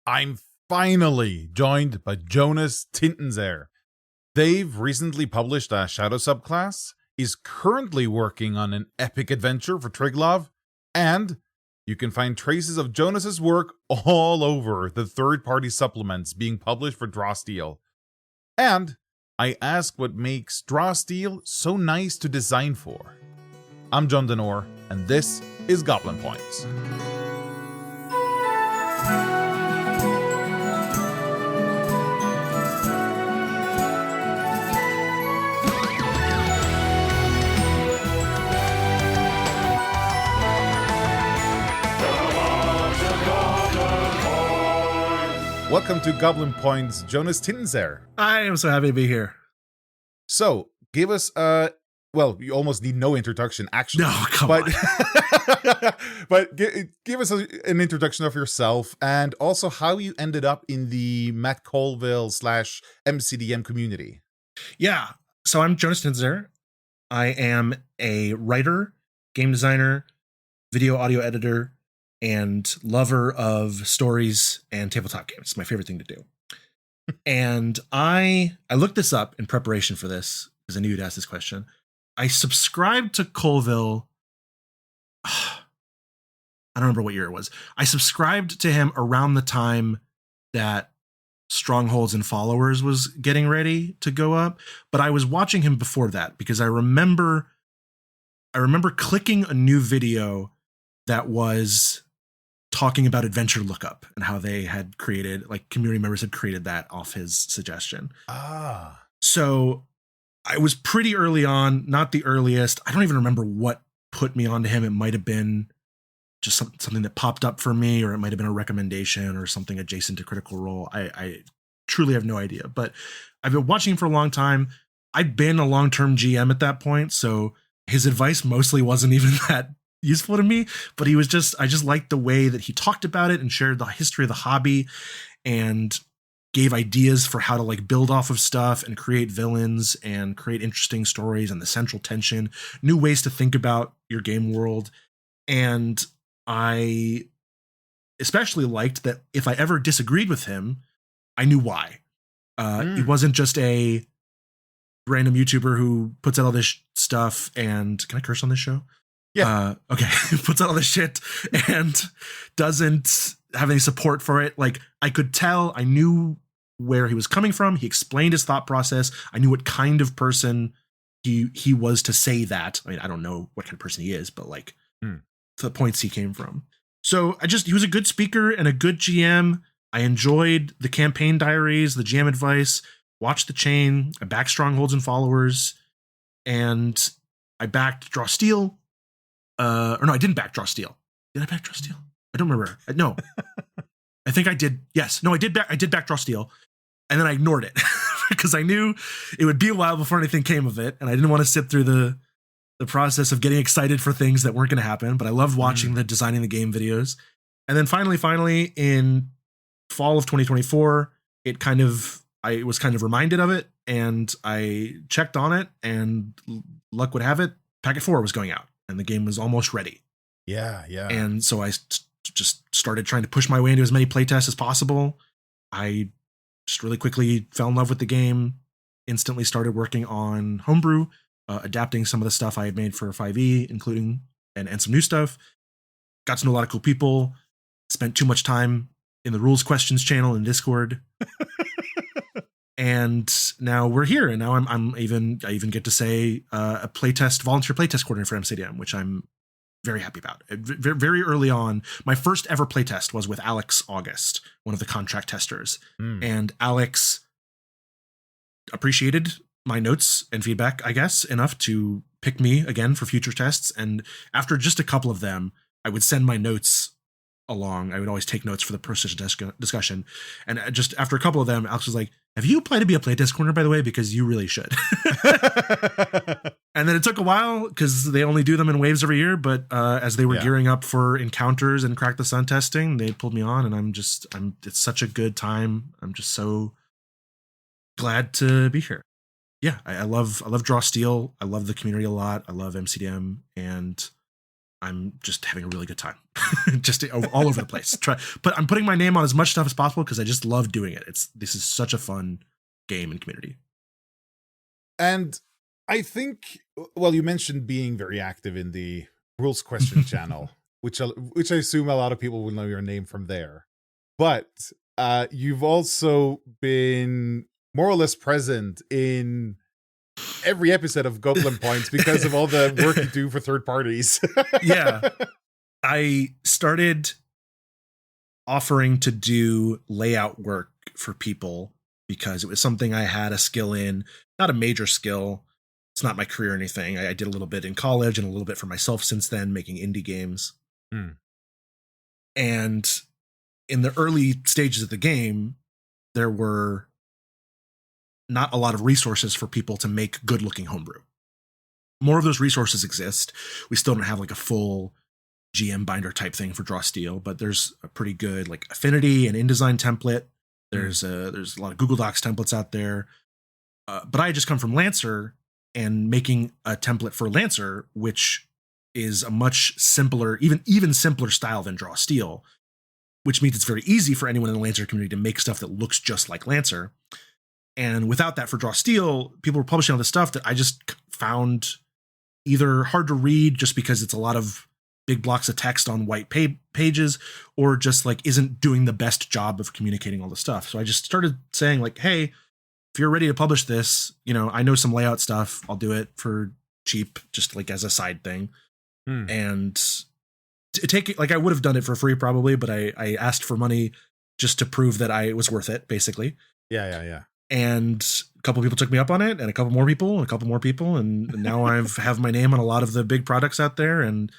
I'm finally joined by Jonas Tintenseher. They've recently published a Shadow subclass, is currently working on an epic adventure for Triglav, and you can find traces of Jonas's work all over the third-party supplements being published for Drawsteel. And I ask what makes Drawsteel so nice to design for. I'm John Denor, and this is Goblin Points. Welcome to Goblin Points, Jonas Tintenseher. I am so happy to be here. So, give us you almost need no introduction, actually. No, come on. But give us an introduction of yourself and also how you ended up in the Matt Colville / MCDM community. Yeah, so I'm Jonas Tintenseher. I am a writer, game designer, video audio editor, and lover of stories and tabletop games. It's my favorite thing to do. And I looked this up in preparation for this because I knew you'd ask this question. I subscribed to Colville. I don't remember what year it was. I subscribed to him around the time that Strongholds and Followers was getting ready to go up, but I was watching him before that because I remember clicking a new video that was talking about Adventure Lookup and how they had created, like, community members had created that off his suggestion. So I was pretty early on, not the earliest. I don't even remember what put me onto him. It might have been just something that popped up for me, or it might have been a recommendation or something adjacent to Critical Role. I truly have no idea, but I've been watching him for a long time. I've been a long-term GM at that point, so his advice mostly wasn't even that useful to me, but I just liked the way that he talked about it and shared the history of the hobby and gave ideas for how to, like, build off of stuff and create villains and create interesting stories and the central tension, new ways to think about your game world. And I especially liked that if I ever disagreed with him, I knew why. He wasn't just a random YouTuber who puts out all this stuff and, can I curse on this show? Yeah. Okay. Puts out all this shit and doesn't have any support for it. Like, I could tell, I knew where he was coming from. He explained his thought process. I knew what kind of person he was to say that. I mean, I don't know what kind of person he is, but, like, the points he came from. So he was a good speaker and a good GM. I enjoyed the campaign diaries, the GM advice, watched the chain. I backed Strongholds and Followers, and I backed Drawsteel. Or no, I didn't back Drawsteel. Did I back Drawsteel? I don't remember. No, I think I did. Yes. No, I did back Drawsteel, and then I ignored it because I knew it would be a while before anything came of it, and I didn't want to sit through the process of getting excited for things that weren't going to happen. But I loved watching the designing the game videos, and then finally, in fall of 2024, I was kind of reminded of it, and I checked on it, and luck would have it, Packet 4 was going out. And the game was almost ready. Yeah. And so I just started trying to push my way into as many playtests as possible. I just really quickly fell in love with the game, instantly started working on homebrew, adapting some of the stuff I had made for 5e, including and some new stuff. Got to know a lot of cool people, spent too much time in the rules questions channel in Discord. And now we're here, and now I even get to say a volunteer playtest coordinator for MCDM, which I'm very happy about. Very, very early on, my first ever playtest was with Alex August, one of the contract testers, and Alex appreciated my notes and feedback, I guess, enough to pick me again for future tests. And after just a couple of them, I would send my notes along. I would always take notes for the post-session discussion. And just after a couple of them, Alex was like, have you applied to be a playtest corner, by the way? Because you really should. And then it took a while because they only do them in waves every year. But as they were gearing up for encounters and Crack the Sun testing, they pulled me on, and it's such a good time. I'm just so glad to be here. Yeah, I love Drawsteel. I love the community a lot. I love MCDM, and I'm just having a really good time, just all over the place. But I'm putting my name on as much stuff as possible because I just love doing it. This is such a fun game and community. And I think, well, you mentioned being very active in the Rules Question channel, which I assume a lot of people will know your name from there. But you've also been more or less present in every episode of Goblin Points because of all the work you do for third parties. Yeah. I started offering to do layout work for people because it was something I had a skill in, not a major skill. It's not my career or anything. I did a little bit in college and a little bit for myself since then, making indie games. And in the early stages of the game, there were not a lot of resources for people to make good looking homebrew. More of those resources exist. We still don't have like a full GM binder type thing for Draw Steel, but there's a pretty good like Affinity and InDesign template. There's a lot of Google Docs templates out there. But I had just come from Lancer and making a template for Lancer, which is a much simpler, even simpler style than Draw Steel, which means it's very easy for anyone in the Lancer community to make stuff that looks just like Lancer. And without that for Draw Steel, people were publishing all this stuff that I just found either hard to read just because it's a lot of big blocks of text on white pages, or just like isn't doing the best job of communicating all the stuff. So I just started saying like, hey, if you're ready to publish this, I know some layout stuff. I'll do it for cheap, just like as a side thing. And take it, like I would have done it for free probably, but I asked for money just to prove that I was worth it, basically. Yeah. And a couple people took me up on it, and a couple more people, and now have my name on a lot of the big products out there. And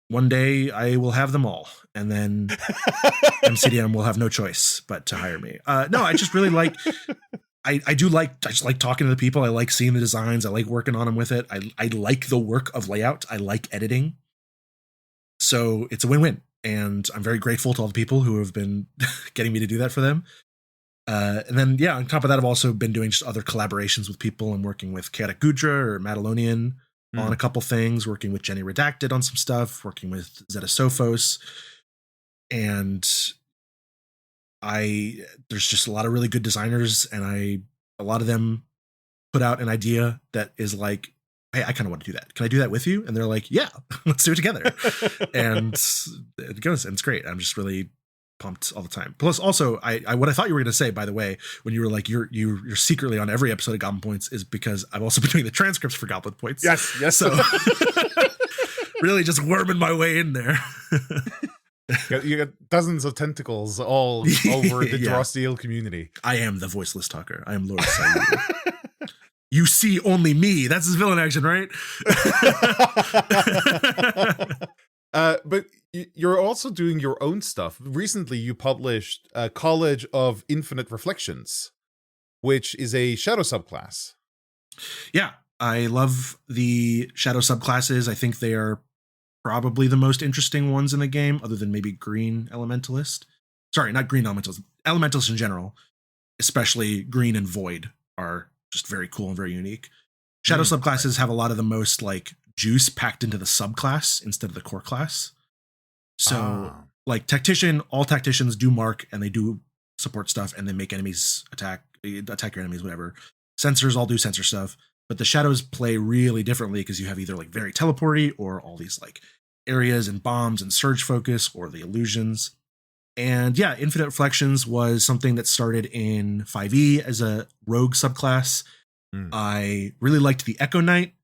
one day I will have them all, and then MCDM will have no choice but to hire me. No, I just really like. I just like talking to the people. I like seeing the designs. I like working on them with it. I like the work of layout. I like editing. So it's a win-win. And I'm very grateful to all the people who have been getting me to do that for them. And then, yeah, on top of that, I've also been doing just other collaborations with people. I'm working with Chaotic Gudra or Madalonian on a couple things, working with Jenny Redacted on some stuff, working with Zeta Sophos. And there's just a lot of really good designers, and a lot of them put out an idea that is like, hey, I kind of want to do that. Can I do that with you? And they're like, yeah, let's do it together. And it goes, and it's great. I'm just really pumped all the time. Plus, also, I what I thought you were going to say, by the way, when you were like, you're secretly on every episode of Goblin Points, is because I've also been doing the transcripts for Goblin Points. Yes. So really just worming my way in there. You got dozens of tentacles all over the Draw Steel community. I am the voiceless talker. I am Lord Sayuri. You see only me. That's his villain action, right? But you're also doing your own stuff. Recently, you published College of Infinite Reflections, which is a shadow subclass. Yeah, I love the shadow subclasses. I think they are probably the most interesting ones in the game, other than maybe Green Elementalist. Sorry, not Green Elementalist. Elementalist in general, especially Green and Void, are just very cool and very unique. Shadow subclasses have a lot of the most like juice packed into the subclass instead of the core class. So like Tactician, all Tacticians do mark, and they do support stuff, and they make enemies attack your enemies, whatever. Sensors all do sensor stuff. But the shadows play really differently because you have either like very teleporty, or all these like areas and bombs and surge focus, or the illusions. And yeah, Infinite Reflections was something that started in 5e as a rogue subclass. I really liked the Echo Knight.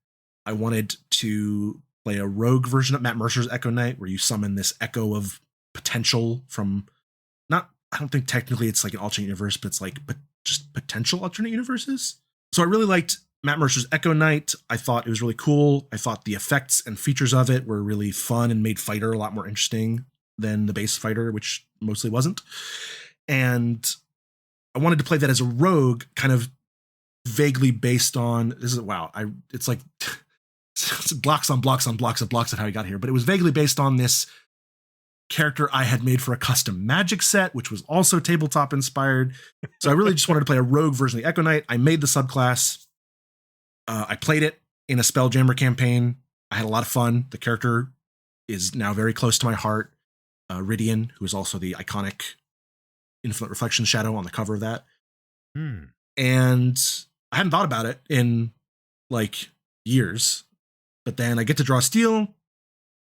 I wanted to play a rogue version of Matt Mercer's Echo Knight, where you summon this echo of potential from I don't think technically it's like an alternate universe, but it's like just potential alternate universes. So I really liked Matt Mercer's Echo Knight. I thought it was really cool. I thought the effects and features of it were really fun and made Fighter a lot more interesting than the base Fighter, which mostly wasn't. And I wanted to play that as a rogue, kind of vaguely based on it's like it's blocks on blocks on blocks of blocks of how I got here, but it was vaguely based on this character I had made for a custom Magic set, which was also tabletop inspired. So I really just wanted to play a rogue version of the Echo Knight. I made the subclass. I played it in a Spelljammer campaign. I had a lot of fun. The character is now very close to my heart. Ridian, who is also the iconic Infinite Reflection shadow on the cover of that. And I hadn't thought about it in like years, but then I get to draw steel.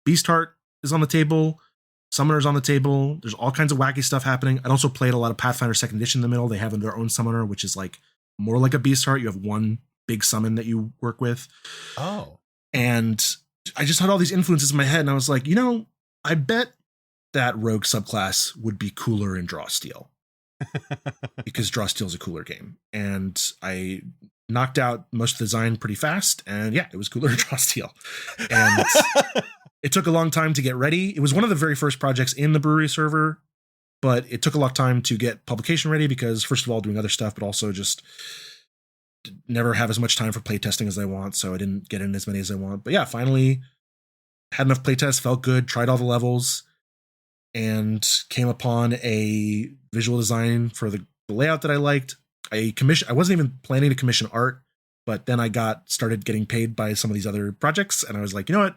Beastheart is on the table. Summoner's on the table. There's all kinds of wacky stuff happening. I also played a lot of Pathfinder 2nd Edition in the middle. They have their own summoner, which is like more like a Beastheart. You have one big summon that you work with. Oh. And I just had all these influences in my head, and I was like, I bet that rogue subclass would be cooler in Draw Steel. Because Draw Steel is a cooler game. And I knocked out most of the design pretty fast, and yeah, it was cooler in Draw Steel. And it took a long time to get ready. It was one of the very first projects in the brewery server, but it took a long time to get publication ready because, first of all, doing other stuff, but also just never have as much time for playtesting as I want, so I didn't get in as many as I want. But yeah, finally had enough playtests, felt good, tried all the levels, and came upon a visual design for the layout that I liked. I wasn't even planning to commission art, but then I started getting paid by some of these other projects, and I was like, you know what?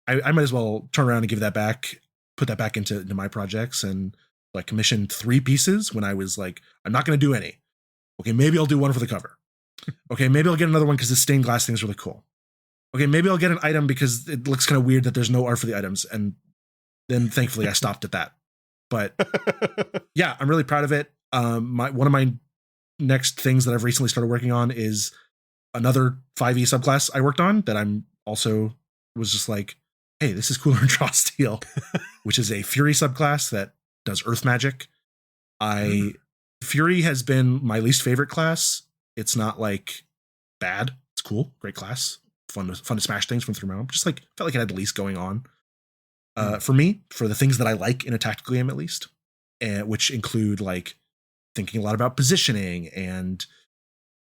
I might as well turn around and give that back, put that back into my projects, and like commissioned 3 pieces when I was like, I'm not going to do any. Okay, maybe I'll do one for the cover. Okay, maybe I'll get another one because the stained glass thing is really cool. Okay, maybe I'll get an item because it looks kind of weird that there's no art for the items. And then thankfully I stopped at that. But yeah, I'm really proud of it. One of my next things that I've recently started working on is another 5e subclass I worked on that I'm also was just like, hey, this is cooler in Draw Steel, which is a Fury subclass that does earth magic. Fury has been my least favorite class. It's not like bad. It's cool. Great class. Fun to smash things from through my own. Just like felt like it had the least going on. For me, for the things that I like in a tactical game, at least, which include like thinking a lot about positioning and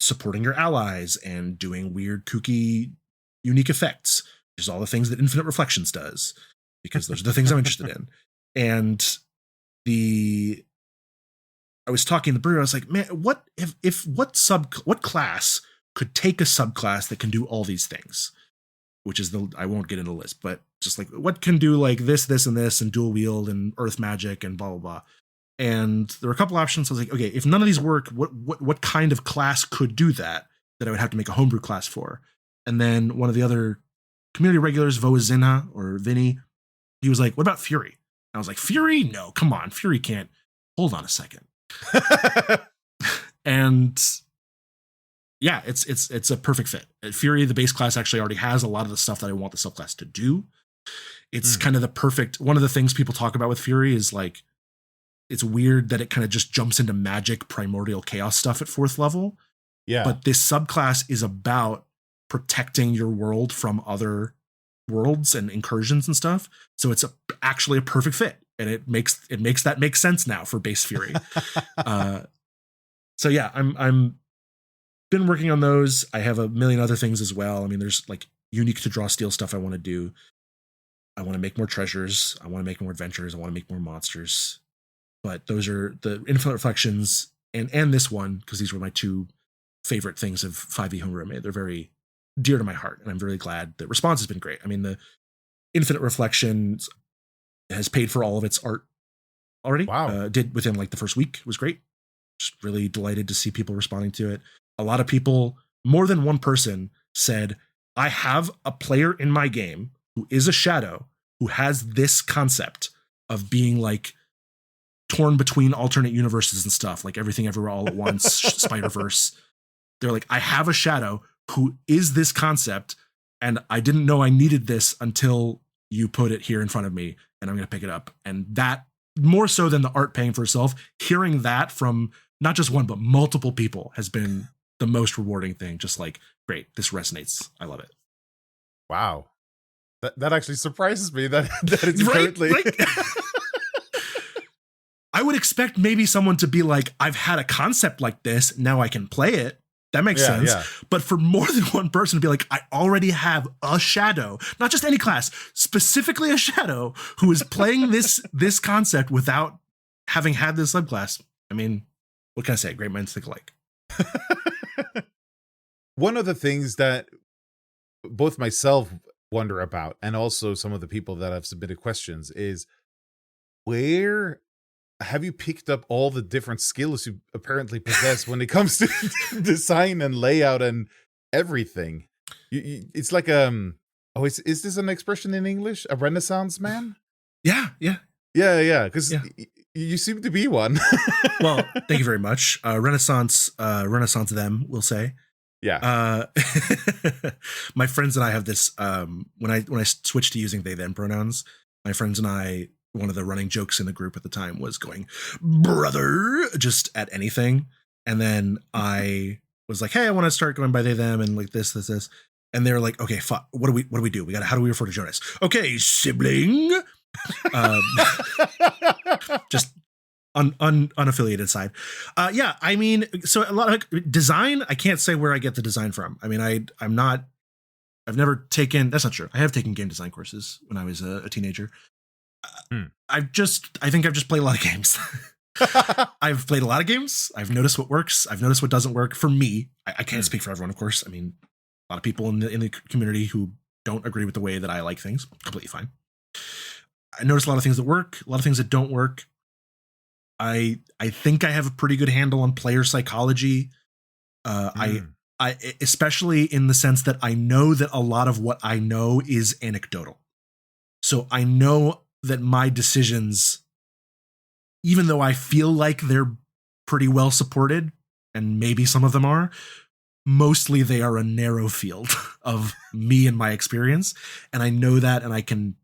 supporting your allies and doing weird, kooky, unique effects. There's all the things that Infinite Reflections does, because those are the things I'm interested in. And I was talking to the brewer. I was like, man, what class could take a subclass that can do all these things? Which is I won't get into the list, but just like what can do like this, and this, and dual wield and earth magic and blah, blah, blah. And there were a couple options. I was like, okay, if none of these work, what kind of class could do that I would have to make a homebrew class for? And then one of the other community regulars, Voazina or Vinny, he was like, what about Fury? And I was like, Fury? No, come on. Fury can't. Hold on a second. And yeah, it's a perfect fit. Fury, the base class, actually already has a lot of the stuff that I want the subclass to do. It's kind of the perfect, one of the things people talk about with Fury is like, it's weird that it kind of just jumps into magic primordial chaos stuff at 4th level. Yeah. But this subclass is about protecting your world from other worlds and incursions and stuff. So it's actually a perfect fit. And it makes that make sense now for base Fury. So yeah, I'm been working on those. I have a million other things as well. I mean, there's like unique to Draw Steel stuff I want to do. I want to make more treasures. I want to make more adventures. I want to make more monsters. But those are the Infinite Reflections and this one, because these were my 2 favorite things of 5e homebrew I made. They're very dear to my heart, and I'm really glad the response has been great. I mean, the Infinite Reflections has paid for all of its art already. Wow. Did within like the first week. It was great. Just really delighted to see people responding to it. A lot of people, more than one person, said, I have a player in my game who is a shadow who has this concept of being like torn between alternate universes and stuff, like Everything Everywhere All at Once, Spider-Verse. They're like, I have a shadow who is this concept, and I didn't know I needed this until you put it here in front of me, and I'm going to pick it up. And that, more so than the art paying for itself, hearing that from not just one, but multiple people has been the most rewarding thing. Just like, great, this resonates. I love it. Wow. That actually surprises me that it's Right? currently... I would expect maybe someone to be like, I've had a concept like this, now I can play it. That makes sense. Yeah. But for more than one person to be like, I already have a shadow, not just any class, specifically a shadow who is playing this concept without having had this subclass. I mean, what can I say? Great minds think alike. One of the things that both myself wonder about, and also some of the people that have submitted questions, is where have you picked up all the different skills you apparently possess when it comes to design and layout and everything? It's like oh, is this an expression in English? A Renaissance man? Yeah. Yeah. Because Yeah. you seem to be one. Well, thank you very much. Renaissance them, we'll say. Yeah. My friends and I have this. When I switched to using they them pronouns, my friends and I, one of the running jokes in the group at the time was going, "brother," just at anything. And then I was like, "Hey, I want to start going by they them and like this. And they're like, "Okay, fuck. What do we do? How do we refer to Jonas? Okay, sibling." Just unaffiliated side. Yeah, I mean, so a lot of design, I can't say where I get the design from. I mean, I've never taken, that's not true. I have taken game design courses when I was a teenager. I think I've just played a lot of games. I've played a lot of games. I've noticed what works. I've noticed what doesn't work for me. I can't speak for everyone, of course. I mean, a lot of people in the community who don't agree with the way that I like things, completely fine. I notice a lot of things that work, a lot of things that don't work. I think I have a pretty good handle on player psychology. I especially in the sense that I know that a lot of what I know is anecdotal. So I know that my decisions, even though I feel like they're pretty well supported, and maybe some of them are, mostly they are a narrow field of me and my experience. And I know that, and I can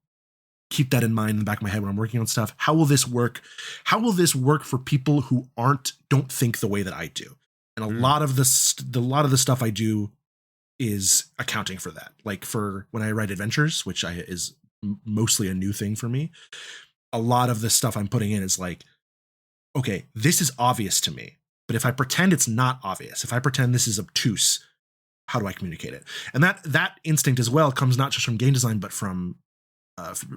keep that in mind in the back of my head when I'm working on stuff. How will this work? How will this work for people who don't think the way that I do? And a lot of the stuff I do is accounting for that. Like for when I write adventures, which is mostly a new thing for me, a lot of the stuff I'm putting in is like, okay, this is obvious to me, but if I pretend it's not obvious, if I pretend this is obtuse, how do I communicate it? And that instinct as well comes not just from game design, but from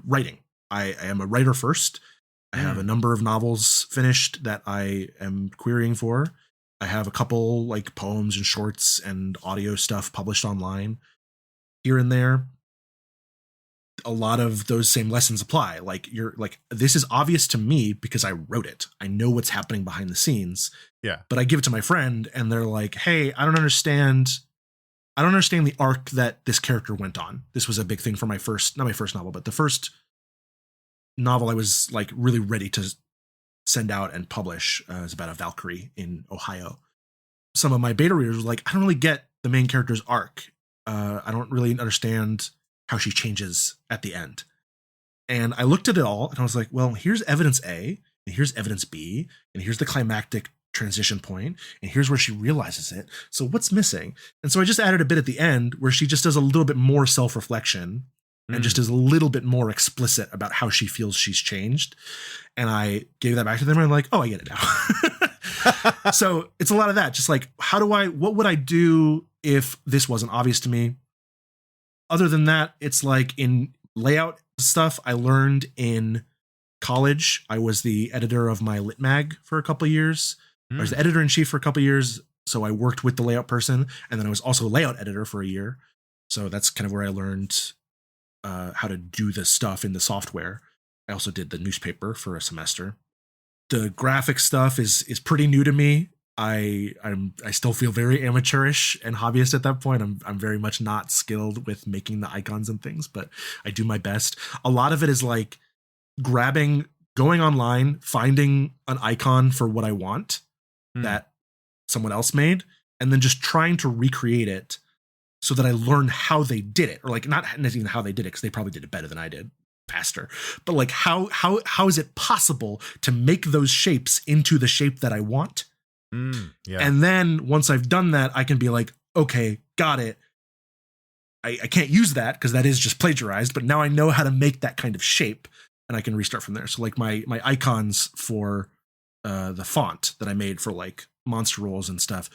writing. I am a writer first. I have a number of novels finished that I am querying for. I have a couple like poems and shorts and audio stuff published online here and there. A lot of those same lessons apply. Like this is obvious to me because I wrote it. I know what's happening behind the scenes. Yeah. But I give it to my friend and they're like, "Hey, I don't understand the arc that this character went on." This was a big thing for not my first novel, but the first novel I was like really ready to send out and publish. Is about a Valkyrie in Ohio. Some of my beta readers were like, "I don't really get the main character's arc. I don't really understand how she changes at the end." And I looked at it all and I was like, well, here's evidence A, and here's evidence B, and here's the climactic transition point, and here's where she realizes it. So what's missing? And so I just added a bit at the end where she just does a little bit more self-reflection and just is a little bit more explicit about how she feels she's changed. And I gave that back to them and I'm like, oh, I get it now. So it's a lot of that. Just like, what would I do if this wasn't obvious to me? Other than that, it's like in layout stuff I learned in college. I was the editor of my lit mag for a couple of years. I was the editor in chief for a couple of years. So I worked with the layout person. And then I was also a layout editor for a year. So that's kind of where I learned how to do the stuff in the software. I also did the newspaper for a semester. The graphic stuff is pretty new to me. I still feel very amateurish and hobbyist at that point. I'm very much not skilled with making the icons and things, but I do my best. A lot of it is like going online, finding an icon for what I want that someone else made, and then just trying to recreate it so that I learn how they did it, or like not necessarily how they did it because they probably did it better than I did, faster, but like how is it possible to make those shapes into the shape that I want? Yeah. And then once I've done that, I can be like, okay, got it. I can't use that because that is just plagiarized, but now I know how to make that kind of shape and I can restart from there. So like my icons for the font that I made for like monster rolls and stuff,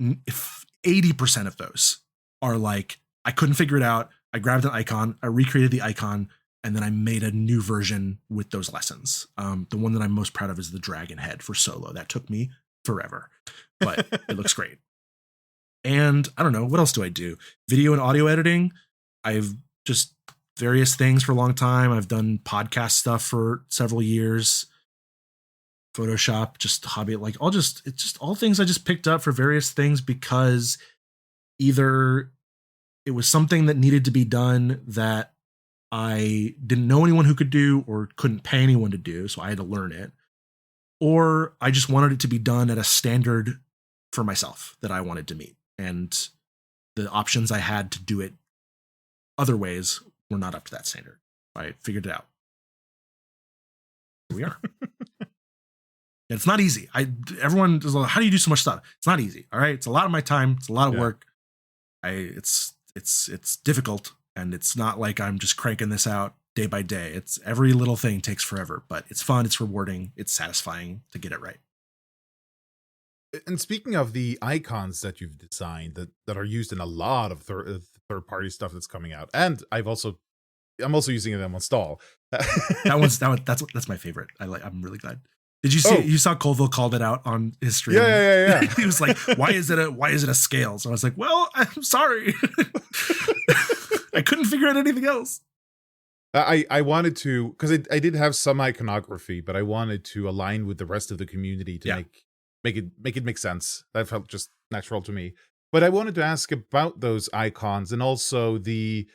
80% of those are like, I couldn't figure it out. I grabbed an icon, I recreated the icon, and then I made a new version with those lessons. The one that I'm most proud of is the dragon head for solo. That took me forever, but it looks great. And I don't know, what else do I do? Video and audio editing. I've just various things for a long time. I've done podcast stuff for several years. Photoshop, just hobby, like it's just all things I just picked up for various things because either it was something that needed to be done that I didn't know anyone who could do or couldn't pay anyone to do, so I had to learn it, or I just wanted it to be done at a standard for myself that I wanted to meet. And the options I had to do it other ways were not up to that standard. I figured it out. Here we are. It's not easy. Everyone is like, how do you do so much stuff? It's not easy. All right. It's a lot of my time. It's a lot of work. It's difficult, and it's not like I'm just cranking this out day by day. It's every little thing takes forever, but it's fun. It's rewarding. It's satisfying to get it right. And speaking of the icons that you've designed that are used in a lot of third party stuff that's coming out, and I'm also using them on Stall. That's my favorite. I'm really glad. Did you see? You saw Colville called it out on his stream. Yeah. He was like, "Why is it a scale?" So I was like, "Well, I'm sorry, I couldn't figure out anything else." I wanted to, because I did have some iconography, but I wanted to align with the rest of the community to make it make sense. That felt just natural to me. But I wanted to ask about those icons and also the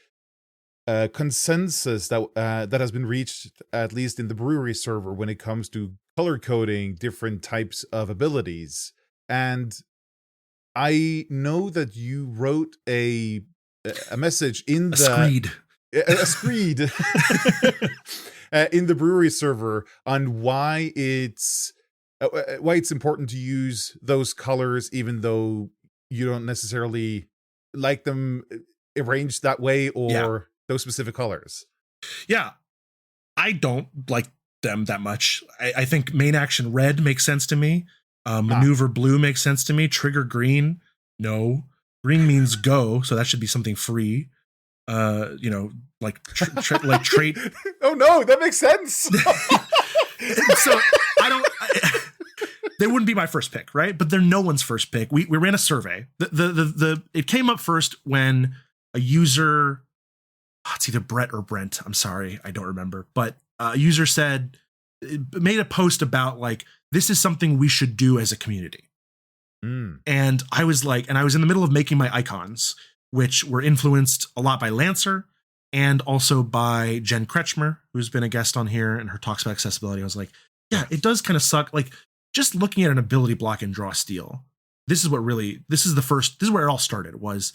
consensus that has been reached, at least in the brewery server, when it comes to color coding different types of abilities. And I know that you wrote a message in a screed in the brewery server on why it's important to use those colors, even though you don't necessarily like them arranged that way or those specific colors. Yeah, I don't like them that much. I think main action red makes sense to me. Maneuver blue makes sense to me. Trigger green, no. Green means go, so that should be something free. Like trait. Oh no, that makes sense. So they wouldn't be my first pick, right? But they're no one's first pick. We ran a survey. It came up first when a user, it's either Brett or Brent, I'm sorry, I don't remember, but a user made a post about like, this is something we should do as a community. And I was in the middle of making my icons, which were influenced a lot by Lancer and also by Jen Kretschmer, who's been a guest on here, and her talks about accessibility. I was like, yeah, it does kind of suck. Like, just looking at an ability block and draw steel. This is where it all started. Was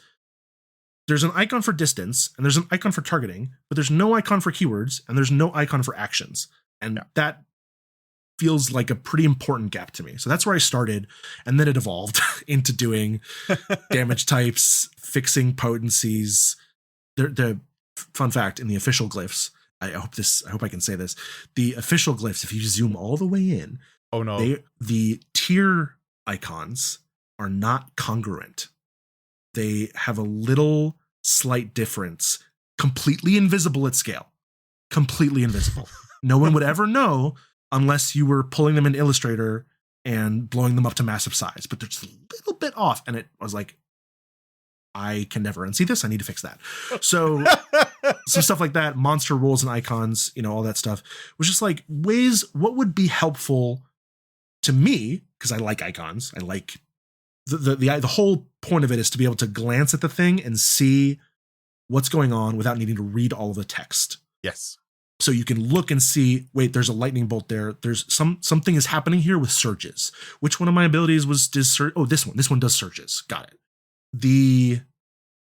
there's an icon for distance and there's an icon for targeting, but there's no icon for keywords and there's no icon for actions. And that feels like a pretty important gap to me. So that's where I started. And then it evolved into doing damage types, fixing potencies. The fun fact, in the official glyphs, I hope I can say this. The official glyphs, if you zoom all the way in, oh no, the tier icons are not congruent. They have a little slight difference, completely invisible at scale, completely invisible. No one would ever know unless you were pulling them in Illustrator and blowing them up to massive size, but they're just a little bit off. And it was like, I can never unsee this. I need to fix that. So some stuff like that, monster rules and icons, all that stuff was just like ways, what would be helpful to me? Because I like icons. I like the whole point of it is to be able to glance at the thing and see what's going on without needing to read all of the text. Yes. So you can look and see, wait, there's a lightning bolt there. There's something is happening here with surges. Which one of my abilities does surge? Oh, this one does surges. Got it. The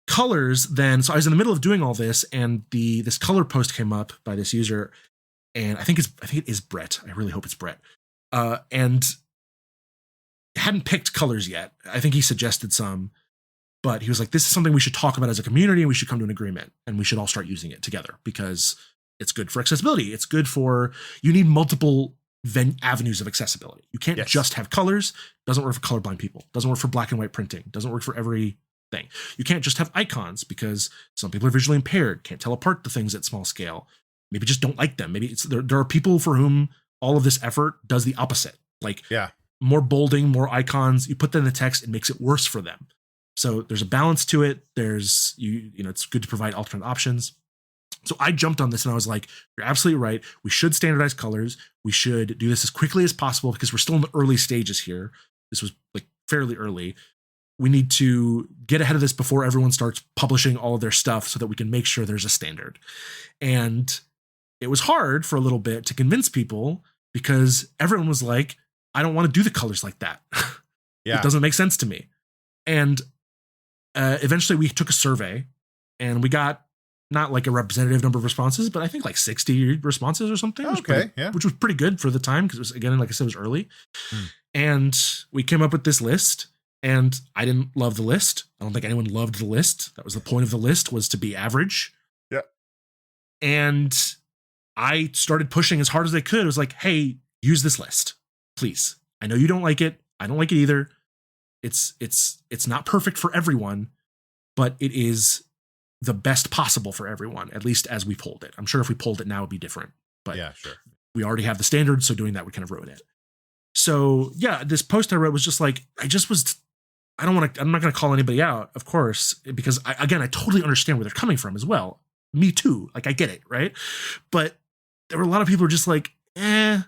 colors then, so I was in the middle of doing all this, and this color post came up by this user, and I think it is Brett. I really hope it's Brett. And hadn't picked colors yet. I think he suggested some, but he was like, this is something we should talk about as a community, and we should come to an agreement, and we should all start using it together because it's good for accessibility. It's good for, you need multiple avenues of accessibility. You can't just have colors. Doesn't work for colorblind people. Doesn't work for black and white printing. Doesn't work for everything. You can't just have icons because some people are visually impaired, can't tell apart the things at small scale. Maybe just don't like them. Maybe there are people for whom all of this effort does the opposite. Like more bolding, more icons. You put that in the text, it makes it worse for them. So there's a balance to it. There's it's good to provide alternate options. So I jumped on this and I was like, you're absolutely right. We should standardize colors. We should do this as quickly as possible because we're still in the early stages here. This was like fairly early. We need to get ahead of this before everyone starts publishing all of their stuff so that we can make sure there's a standard. And it was hard for a little bit to convince people because everyone was like, I don't want to do the colors like that. It doesn't make sense to me. And eventually we took a survey and we got not like a representative number of responses, but I think like 60 responses or something. Okay, which was pretty good for the time because it was, again, like I said, it was early. And we came up with this list. And I didn't love the list. I don't think anyone loved the list. That was the point of the list, was to be average. Yeah. And I started pushing as hard as I could. It was like, hey, use this list, please. I know you don't like it. I don't like it either. It's not perfect for everyone, but it is the best possible for everyone, at least as we pulled it. I'm sure if we pulled it now, it'd be different. But yeah, sure. We already have the standard, so doing that, we kind of wrote it. So yeah, this post I wrote was just like, I'm not going to call anybody out, of course, because I totally understand where they're coming from as well. Me too. Like, I get it. Right. But there were a lot of people who were just like, I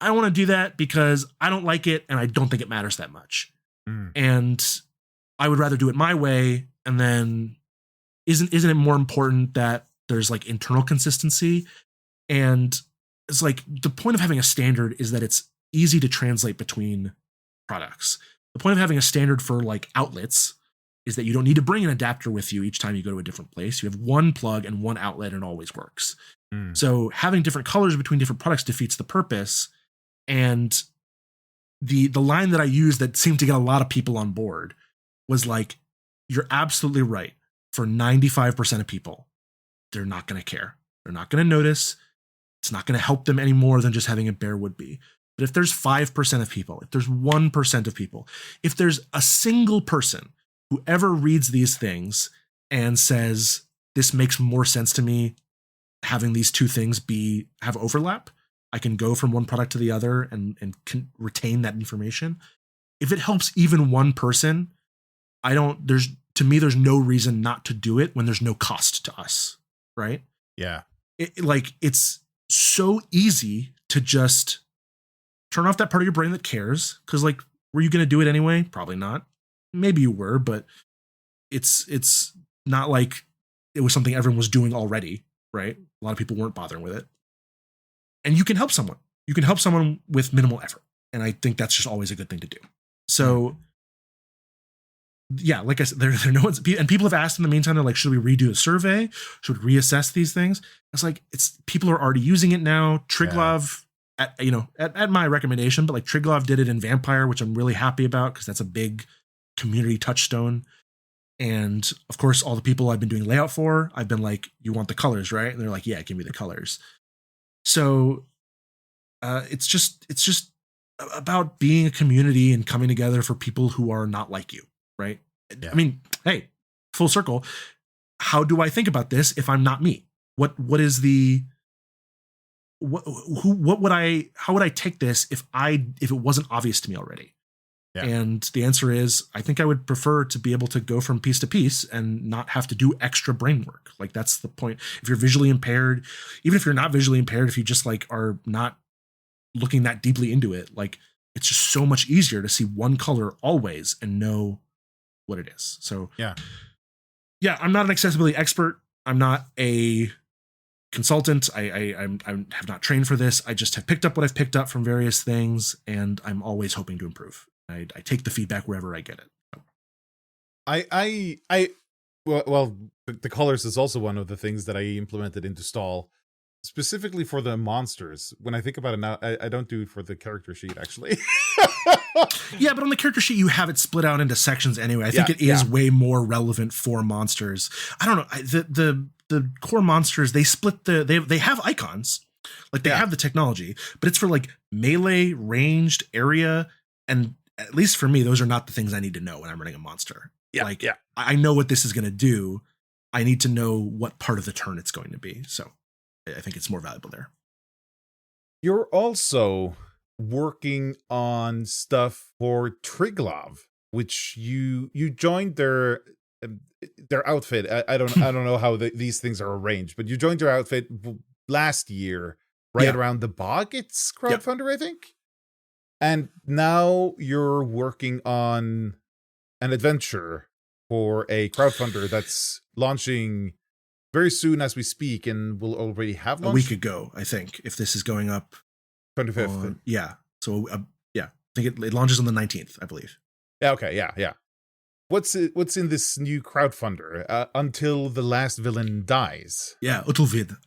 don't want to do that because I don't like it. And I don't think it matters that much. And I would rather do it my way. And then isn't it more important that there's like internal consistency? And it's like, the point of having a standard is that it's easy to translate between products. The point of having a standard for like outlets is that you don't need to bring an adapter with you each time you go to a different place. You have one plug and one outlet and it always works. So having different colors between different products defeats the purpose. And the line that I used that seemed to get a lot of people on board was like, you're absolutely right. For 95% of people, they're not going to care. They're not going to notice. It's not going to help them any more than just having a bear would be. But if there's 5% of people, if there's 1% of people, if there's a single person who ever reads these things and says, this makes more sense to me having these two things have overlap, I can go from one product to the other and can retain that information. If it helps even one person, to me, there's no reason not to do it when there's no cost to us. Right. Yeah. It's so easy to just turn off that part of your brain that cares. Cause like, were you going to do it anyway? Probably not. Maybe you were, but it's not like it was something everyone was doing already. Right. A lot of people weren't bothering with it. And you can help someone. You can help someone with minimal effort. And I think that's just always a good thing to do. So yeah, like I said, there no one's, and people have asked in the meantime, they're like, should we redo a survey? Should we reassess these things? It's like, people are already using it now. Triglav, at my recommendation, but like Triglav did it in Vampire, which I'm really happy about because that's a big community touchstone. And of course, all the people I've been doing layout for, I've been like, you want the colors, right? And they're like, yeah, give me the colors. So it's just about being a community and coming together for people who are not like you, right? Yeah. I mean, hey, full circle. How do I think about this if I'm not me? How would I take this if it wasn't obvious to me already? Yeah. And the answer is, I think I would prefer to be able to go from piece to piece and not have to do extra brain work. Like, that's the point. If you're visually impaired, even if you're not visually impaired, if you just like are not looking that deeply into it, like, it's just so much easier to see one color always and know what it is. So yeah, I'm not an accessibility expert. I'm not a consultant. I have not trained for this. I just have picked up what I've picked up from various things, and I'm always hoping to improve. I take the feedback wherever I get it. Well, the colors is also one of the things that I implemented into Stall, specifically for the monsters. When I think about it now, I don't do it for the character sheet, actually. Yeah, but on the character sheet, you have it split out into sections anyway. I think it is way more relevant for monsters. I don't know. The core monsters, they split they have icons. Like, they have the technology, but it's for like melee, ranged, area, and at least for me, those are not the things I need to know when I'm running a monster. I know what this is going to do. I need to know what part of the turn it's going to be. So I think it's more valuable there. You're also working on stuff for Triglav, which you joined their their outfit. I don't know how these things are arranged, but you joined your outfit last year, right around the Boggets crowdfunder, I think. And now you're working on an adventure for a crowdfunder that's launching very soon as we speak, and will already have launched a week ago, I think, if this is going up 25th. So I think it launches on the 19th, I believe. Okay, yeah. What's in this new crowdfunder? Until the last villain dies. Yeah, Utulvid.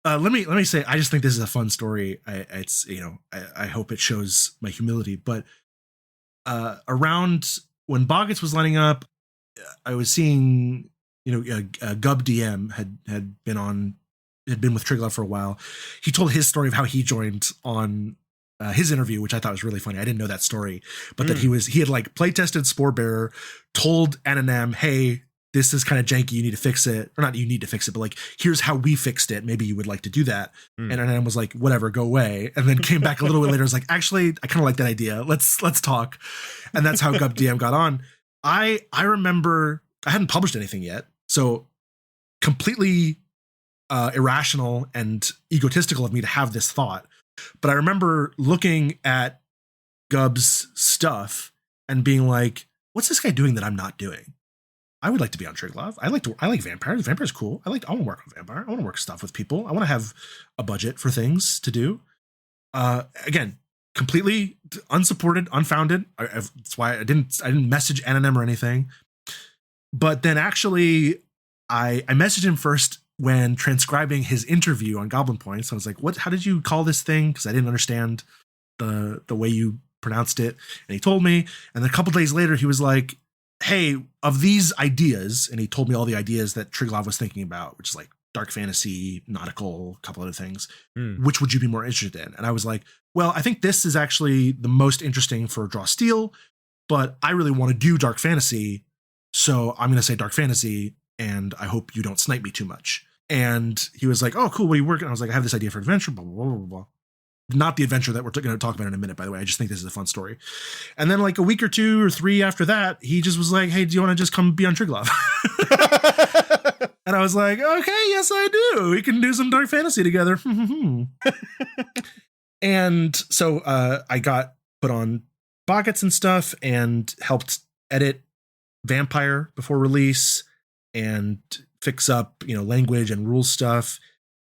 Let me say, I just think this is a fun story. I hope it shows my humility. But around when Boggets was lining up, I was seeing, Gub DM had been with Triglav for a while. He told his story of how he joined on his interview, which I thought was really funny. I didn't know that story, but that he had like play tested Spore Bearer, told NNM, hey, this is kind of janky, you need to fix it. Or not you need to fix it, but like, here's how we fixed it. Maybe you would like to do that. And NNM was like, whatever, go away. And then came back a little bit later, was like, actually, I kind of like that idea. Let's talk. And that's how Gub DM got on. I remember I hadn't published anything yet. So completely irrational and egotistical of me to have this thought. But I remember looking at Gub's stuff and being like, what's this guy doing that I'm not doing? I would like to be on Triglav. I like Vampire. Vampire's cool. I want to work on Vampire. I want to work stuff with people. I want to have a budget for things to do. Again, completely unsupported, unfounded. That's why I didn't message NNM or anything. But then actually, I messaged him first when transcribing his interview on Goblin Points. I was like, how did you call this thing? Because I didn't understand the way you pronounced it. And he told me. And then a couple days later, he was like, hey, of these ideas, and he told me all the ideas that Triglav was thinking about, which is like dark fantasy, nautical, a couple other things. Which would you be more interested in? And I was like, well, I think this is actually the most interesting for Draw Steel, but I really want to do dark fantasy. So I'm going to say dark fantasy, and I hope you don't snipe me too much. And he was like, oh, cool, what are you working on? I was like, I have this idea for adventure, blah, blah, blah, blah, blah. Not the adventure that we're going to talk about in a minute, by the way. I just think this is a fun story. And then like a week or 2 or 3 after that, he just was like, hey, do you want to just come be on Triglav? And I was like, okay, yes, I do. We can do some dark fantasy together. And so I got put on Boggets and stuff and helped edit Vampire before release and fix up, language and rules stuff,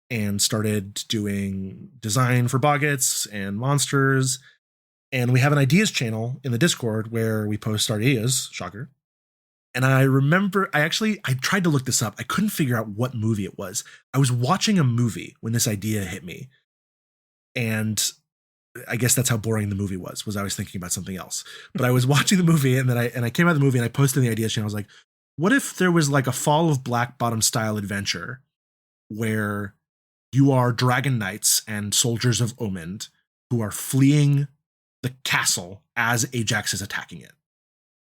and started doing design for Boggets and monsters. And we have an ideas channel in the Discord where we post our ideas, shocker. And I remember, I tried to look this up. I couldn't figure out what movie it was. I was watching a movie when this idea hit me. And I guess that's how boring the movie was I was thinking about something else. But I was watching the movie, and then I came out of the movie and I posted in the ideas channel. I was like, what if there was like a Fall of Black Bottom style adventure where you are dragon knights and soldiers of Omend who are fleeing the castle as Ajax is attacking it.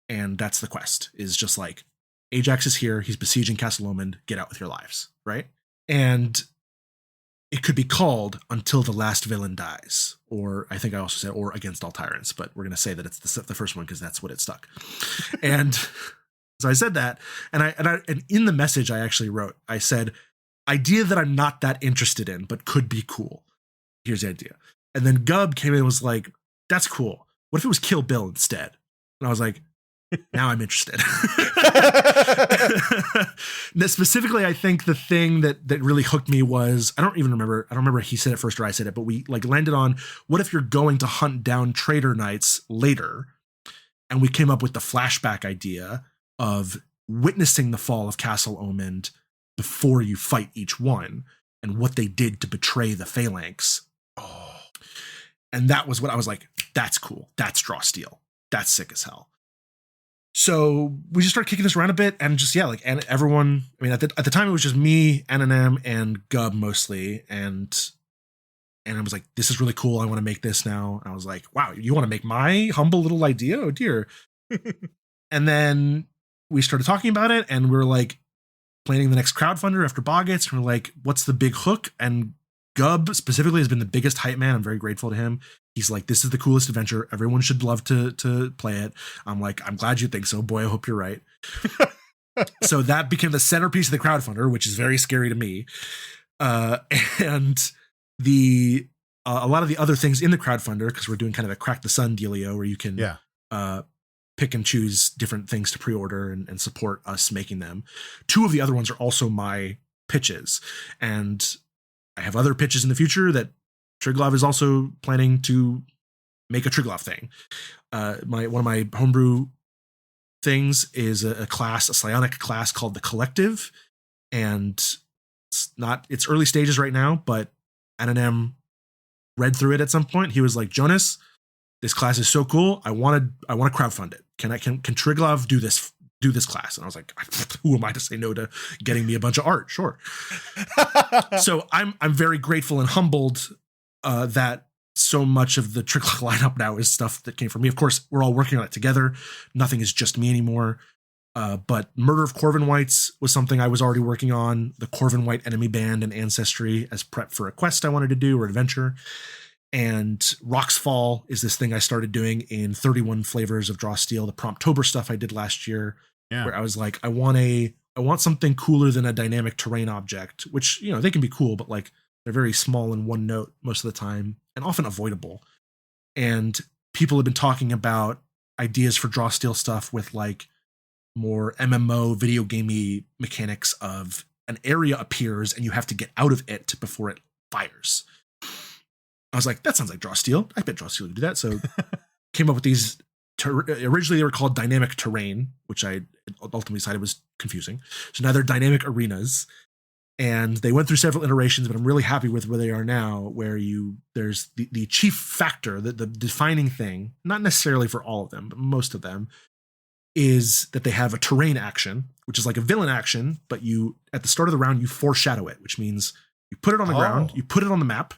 And that's the quest, is just like, Ajax is here, he's besieging Castle Omend, get out with your lives, right? And it could be called Until the Last Villain Dies, or I think I also said, or Against All Tyrants, but we're going to say that it's the first one because that's what it stuck. And so I said that, and in the message I actually wrote, I said, idea that I'm not that interested in, but could be cool. Here's the idea. And then Gub came in and was like, that's cool. What if it was Kill Bill instead? And I was like, now I'm interested. Now, specifically, I think the thing that really hooked me was, I don't remember if he said it first or I said it, but we like landed on, what if you're going to hunt down traitor knights later? And we came up with the flashback idea of witnessing the fall of Castle Omend before you fight each one, and what they did to betray the Phalanx. Oh. And that was what I was like, that's cool. That's Draw Steel. That's sick as hell. So we just started kicking this around a bit, and just, and everyone, I mean, at the time it was just me, NNM, and Gub mostly. And I was like, this is really cool. I want to make this now. And I was like, wow, you want to make my humble little idea? Oh dear. And then we started talking about it, and we were like planning the next crowdfunder after Boggets. And we're like, what's the big hook? And Gub specifically has been the biggest hype man. I'm very grateful to him. He's like, this is the coolest adventure. Everyone should love to play it. I'm like, I'm glad you think so. Boy, I hope you're right. So that became the centerpiece of the crowdfunder, which is very scary to me. And the a lot of the other things in the crowdfunder, because we're doing kind of a crack the sun dealio where you can pick and choose different things to pre-order and support us making them. Two of the other ones are also my pitches. And I have other pitches in the future that Triglav is also planning to make a Triglav thing. One of my homebrew things is a class, a psionic class called the Collective. And it's early stages right now, but NNM read through it at some point. He was like, Jonas, this class is so cool. I want to crowdfund it. Can Triglav do this class? And I was like, who am I to say no to getting me a bunch of art? Sure. So I'm very grateful and humbled that so much of the Triglav lineup now is stuff that came from me. Of course, we're all working on it together. Nothing is just me anymore. But Murder of Corvin Whites was something I was already working on. The Corvin White enemy band and ancestry as prep for a quest I wanted to do or adventure. And Rock's Fall is this thing I started doing in 31 flavors of Draw Steel, the Promptober stuff I did last year, where I was like, I want something cooler than a dynamic terrain object, which, you know, they can be cool, but like they're very small and one note most of the time and often avoidable. And people have been talking about ideas for Draw Steel stuff with like more MMO video gamey mechanics of an area appears and you have to get out of it before it fires. I was like, that sounds like Draw Steel. I bet Draw Steel would do that. So came up with these. Originally, they were called dynamic terrain, which I ultimately decided was confusing. So now they're dynamic arenas. And they went through several iterations, but I'm really happy with where they are now, where there's the chief factor, the defining thing, not necessarily for all of them, but most of them, is that they have a terrain action, which is like a villain action, but you, at the start of the round, you foreshadow it, which means you put it on the ground, you put it on the map,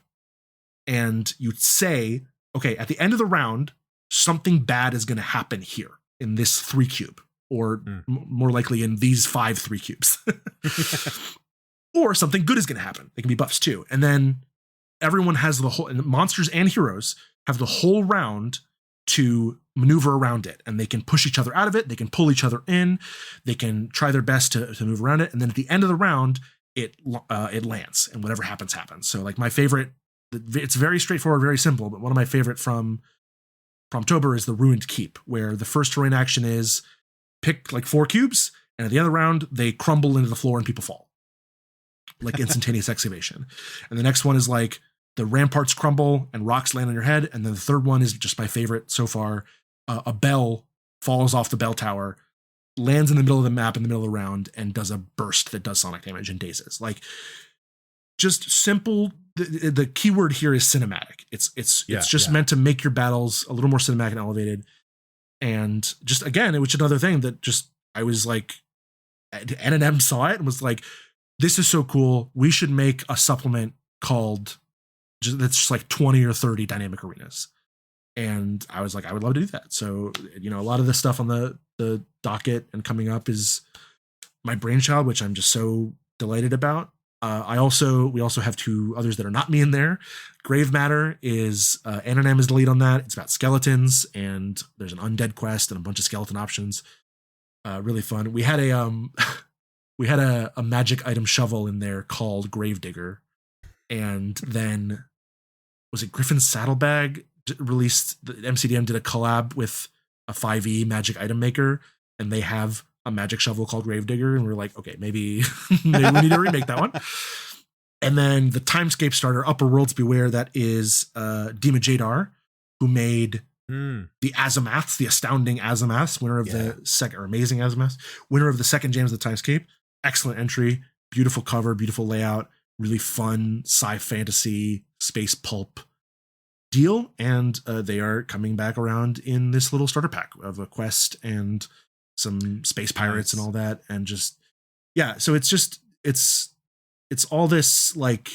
and you say, okay, at the end of the round, something bad is going to happen here in this 3 cube, or more likely in these 5 3 cubes. Or something good is going to happen. They can be buffs too. And then everyone has the whole, and monsters and heroes have the whole round to maneuver around it. And they can push each other out of it. They can pull each other in. They can try their best to move around it. And then at the end of the round, it lands, and whatever happens, happens. So like my favorite, it's very straightforward, very simple, but one of my favorite from Promptober is the Ruined Keep, where the first terrain action is pick like 4 cubes, and at the end of the round, they crumble into the floor and people fall. Like instantaneous excavation. And the next one is like the ramparts crumble and rocks land on your head. And then the third one is just my favorite so far. A bell falls off the bell tower, lands in the middle of the map in the middle of the round, and does a burst that does sonic damage and dazes. Like just simple. The key word here is cinematic. It's just meant to make your battles a little more cinematic and elevated. And just again, it was another thing that just I was like, NNM saw it and was like, this is so cool. We should make a supplement called that's just like 20 or 30 dynamic arenas. And I was like, I would love to do that. So, you know, a lot of the stuff on the docket and coming up is my brainchild, which I'm just so delighted about. We also have 2 others that are not me in there. Grave Matter is NNM is the lead on that. It's about skeletons, and there's an undead quest and a bunch of skeleton options. Really fun. We had a magic item shovel in there called Gravedigger. And then was it Griffin's Saddlebag released, the MCDM did a collab with a 5e magic item maker, and they have a magic shovel called Gravedigger. And we're like, okay, maybe we need to remake that one. And then the Timescape starter, Upper Worlds Beware, that is Dima Jadar, who made the Azimaths, the astounding Azimaths, winner of the second, or amazing Azimaths, winner of the second Jams of the Timescape. Excellent entry, beautiful cover, beautiful layout, really fun sci fantasy space pulp deal. And they are coming back around in this little starter pack of a quest and some space pirates and all that. And just, so it's all this, like,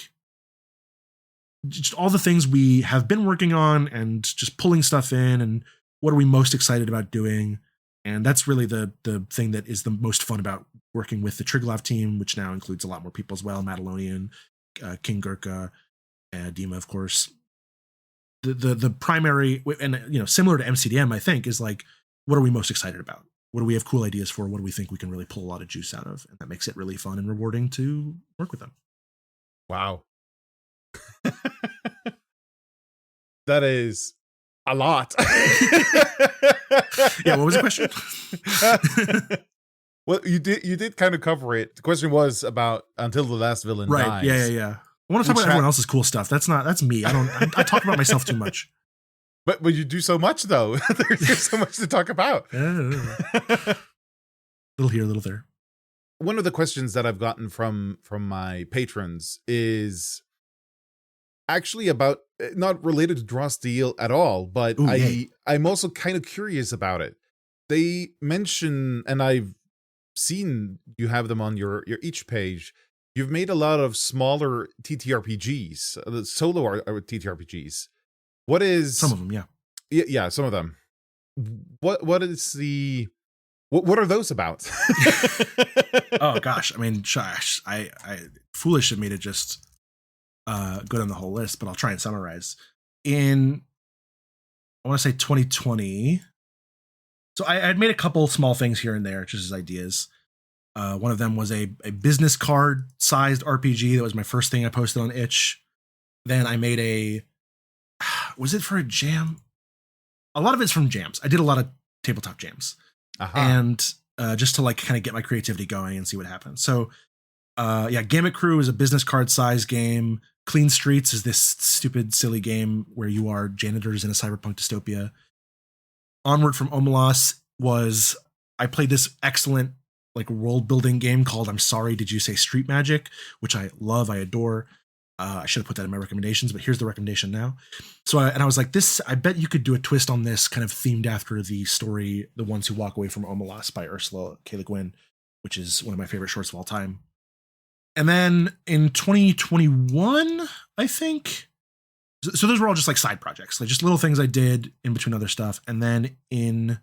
just all the things we have been working on and just pulling stuff in, and what are we most excited about doing. And that's really the thing that is the most fun about working with the Triglav team, which now includes a lot more people as well. Madalonian, King Gurkha, Dima, of course. The primary, and similar to MCDM, I think, is like, what are we most excited about? What do we have cool ideas for? What do we think we can really pull a lot of juice out of? And that makes it really fun and rewarding to work with them. Wow. That is a lot. Yeah, what was the question? Well, you did kind of cover it. The question was about Until the Last Villain Dies. Yeah. I want to talk about everyone else's cool stuff. That's me. I talk about myself too much. But you do so much, though. There's so much to talk about. Little here, little there. One of the questions that I've gotten from my patrons is actually about, not related to Draw Steel at all, but I'm also kind of curious about it. They mention, and I've seen you have them on your each page, you've made a lot of smaller TTRPGs, solo TTRPGs. What is some of them? Yeah, some of them. What is the what are those about? Oh gosh, I mean, I foolish of me to just go down the whole list, but I'll try and summarize. I want to say 2020. So I had made a couple small things here and there, just as ideas. One of them was a business card sized RPG. That was my first thing I posted on Itch. Then I made was it for a jam? A lot of it's from jams. I did a lot of tabletop jams. And just to like kind of get my creativity going and see what happens. So Gamut Crew is a business card size game. Clean Streets is this stupid, silly game where you are janitors in a cyberpunk dystopia. Onward from Omelas I played this excellent like world building game called I'm Sorry, Did You Say Street Magic, which I love, I adore. I should have put that in my recommendations, but here's the recommendation now. So I was like, I bet you could do a twist on this, kind of themed after the story, The Ones Who Walk Away from Omelas by Ursula K. Le Guin, which is one of my favorite shorts of all time. And then in 2021, I think, so those were all just like side projects, like just little things I did in between other stuff. And then in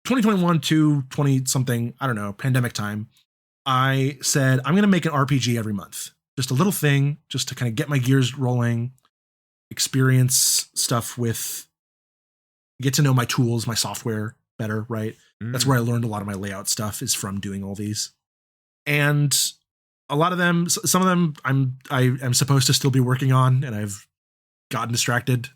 2021 to 20 something, I don't know, pandemic time, I said, I'm going to make an RPG every month. Just a little thing, just to kind of get my gears rolling, experience stuff get to know my tools, my software better, right? That's where I learned a lot of my layout stuff, is from doing all these. And a lot of them, some of them I am supposed to still be working on, and I've gotten distracted.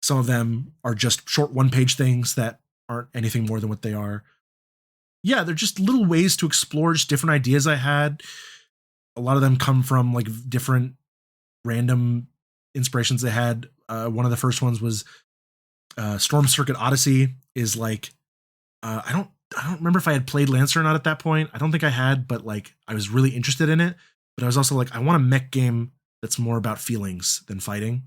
Some of them are just short one-page things that aren't anything more than what they are. Yeah, they're just little ways to explore just different ideas I had. A lot of them come from like different random inspirations they had. One of the first ones was Storm Circuit Odyssey is like, I don't remember if I had played Lancer or not at that point. I don't think I had, but like I was really interested in it. But I was also like, I want a mech game that's more about feelings than fighting.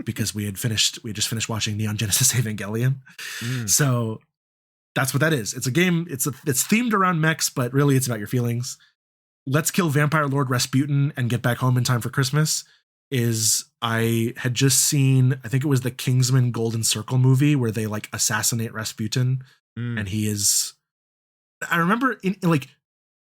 Because we had just finished watching Neon Genesis Evangelion. So that's what that is. It's a game, it's themed around mechs, but really it's about your feelings. Let's Kill Vampire Lord Rasputin and Get Back Home in Time for Christmas I had just seen, I think it was the Kingsman Golden Circle movie where they like assassinate Rasputin. And he is, I remember in like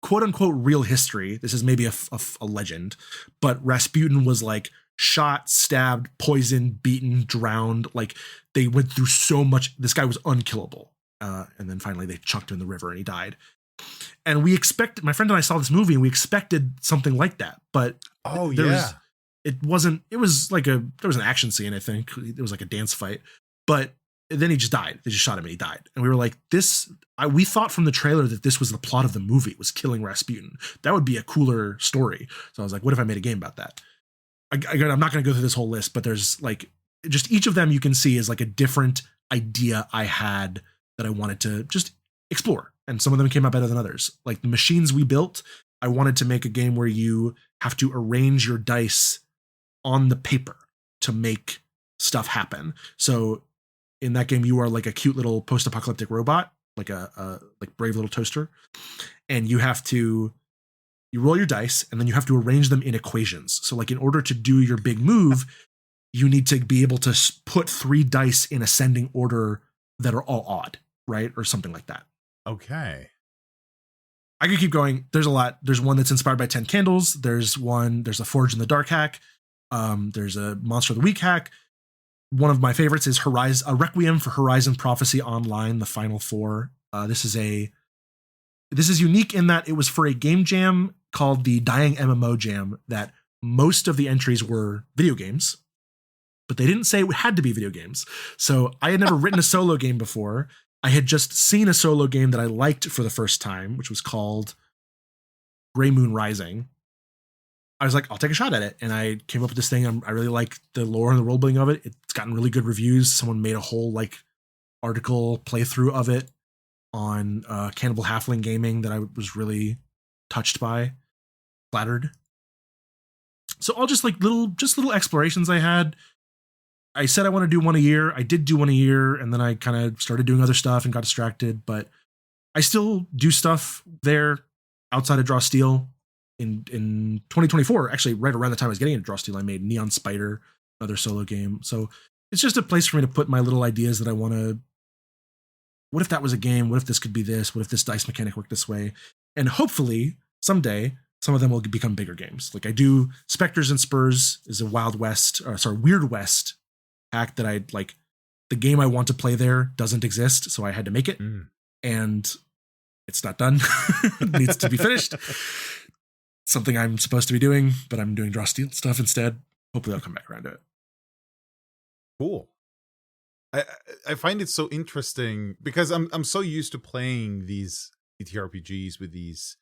quote unquote real history, this is maybe a legend, but Rasputin was like shot, stabbed, poisoned, beaten, drowned. Like they went through so much. This guy was unkillable. And then finally they chucked him in the river and he died. And we expected, my friend and I saw this movie and we expected something like that, but it wasn't, there was an action scene. I think it was like a dance fight, but then he just died. They just shot him and he died. And we were like, we thought from the trailer that this was the plot of the movie, was killing Rasputin. That would be a cooler story. So I was like, what if I made a game about that? Again, I'm not going to go through this whole list, but there's like, just each of them you can see is like a different idea I had that I wanted to just explore. And some of them came out better than others. Like the machines we built, I wanted to make a game where you have to arrange your dice on the paper to make stuff happen. So in that game, you are like a cute little post-apocalyptic robot, like a brave little toaster. And you roll your dice and then you have to arrange them in equations. So like in order to do your big move, you need to be able to put 3 dice in ascending order that are all odd, right? Or something like that. Okay. I could keep going. There's a lot. There's one that's inspired by 10 Candles. There's a Forge in the Dark hack. There's a Monster of the Week hack. One of my favorites is a Requiem for Horizon Prophecy Online, the Final Four. This is unique in that it was for a game jam called the Dying MMO Jam, that most of the entries were video games, but they didn't say it had to be video games. So I had never written a solo game before. I had just seen a solo game that I liked for the first time, which was called Gray Moon Rising. I was like, I'll take a shot at it. And I came up with this thing. I really like the lore and the role building of it. It's gotten really good reviews. Someone made a whole like article playthrough of it on Cannibal Halfling Gaming that I was really touched by, flattered. So all just little explorations I had. I said I want to do one a year. I did do one a year, and then I kind of started doing other stuff and got distracted. But I still do stuff there outside of Draw Steel. In 2024, actually, right around the time I was getting into Draw Steel, I made Neon Spider, another solo game. So it's just a place for me to put my little ideas that I want to. What if that was a game? What if this could be this? What if this dice mechanic worked this way? And hopefully someday some of them will become bigger games. Like I do Spectres and Spurs is a Weird West hack that I like. The game I want to play there doesn't exist, so I had to make it. And it's not done. It needs to be finished. Something I'm supposed to be doing, but I'm doing Draw Steel stuff instead. Hopefully I'll come back around to it. Cool. I find it so interesting because I'm so used to playing these TTRPGs with these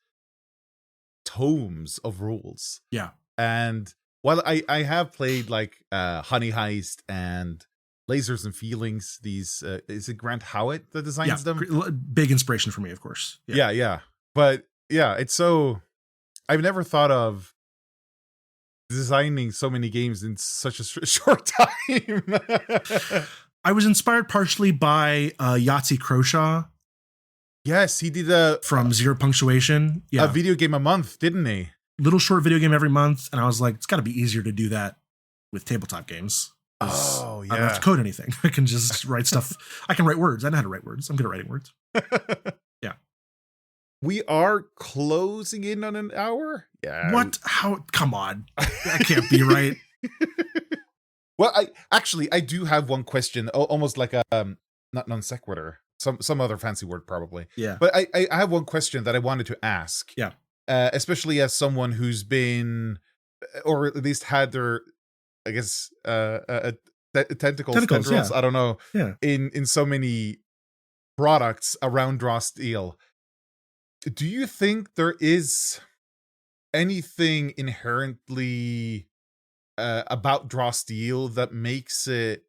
tomes of rules. Yeah. And while I have played like Honey Heist and Lasers and Feelings, these is it Grant Howitt that designs them? Big inspiration for me, of course. Yeah. But yeah, it's so I've never thought of designing so many games in such a short time. I was inspired partially by Yahtzee Croshaw. Yes, he did from Zero Punctuation. Yeah. A video game a month, didn't he? Little short video game every month. And I was like, it's got to be easier to do that with tabletop games. Oh, yeah. I don't have to code anything. I can just write stuff. I can write words. I know how to write words. I'm good at writing words. Yeah. We are closing in on an hour. Yeah. What? How? Come on. That can't be right. Well, I do have one question, almost like a not non sequitur, some other fancy word probably. Yeah. But I have one question that I wanted to ask. Yeah. Especially as someone who's been, or at least had their, I guess, tentacles, yeah. I don't know, yeah. in so many products around Draw Steel. Do you think there is anything inherently about Draw Steel that makes it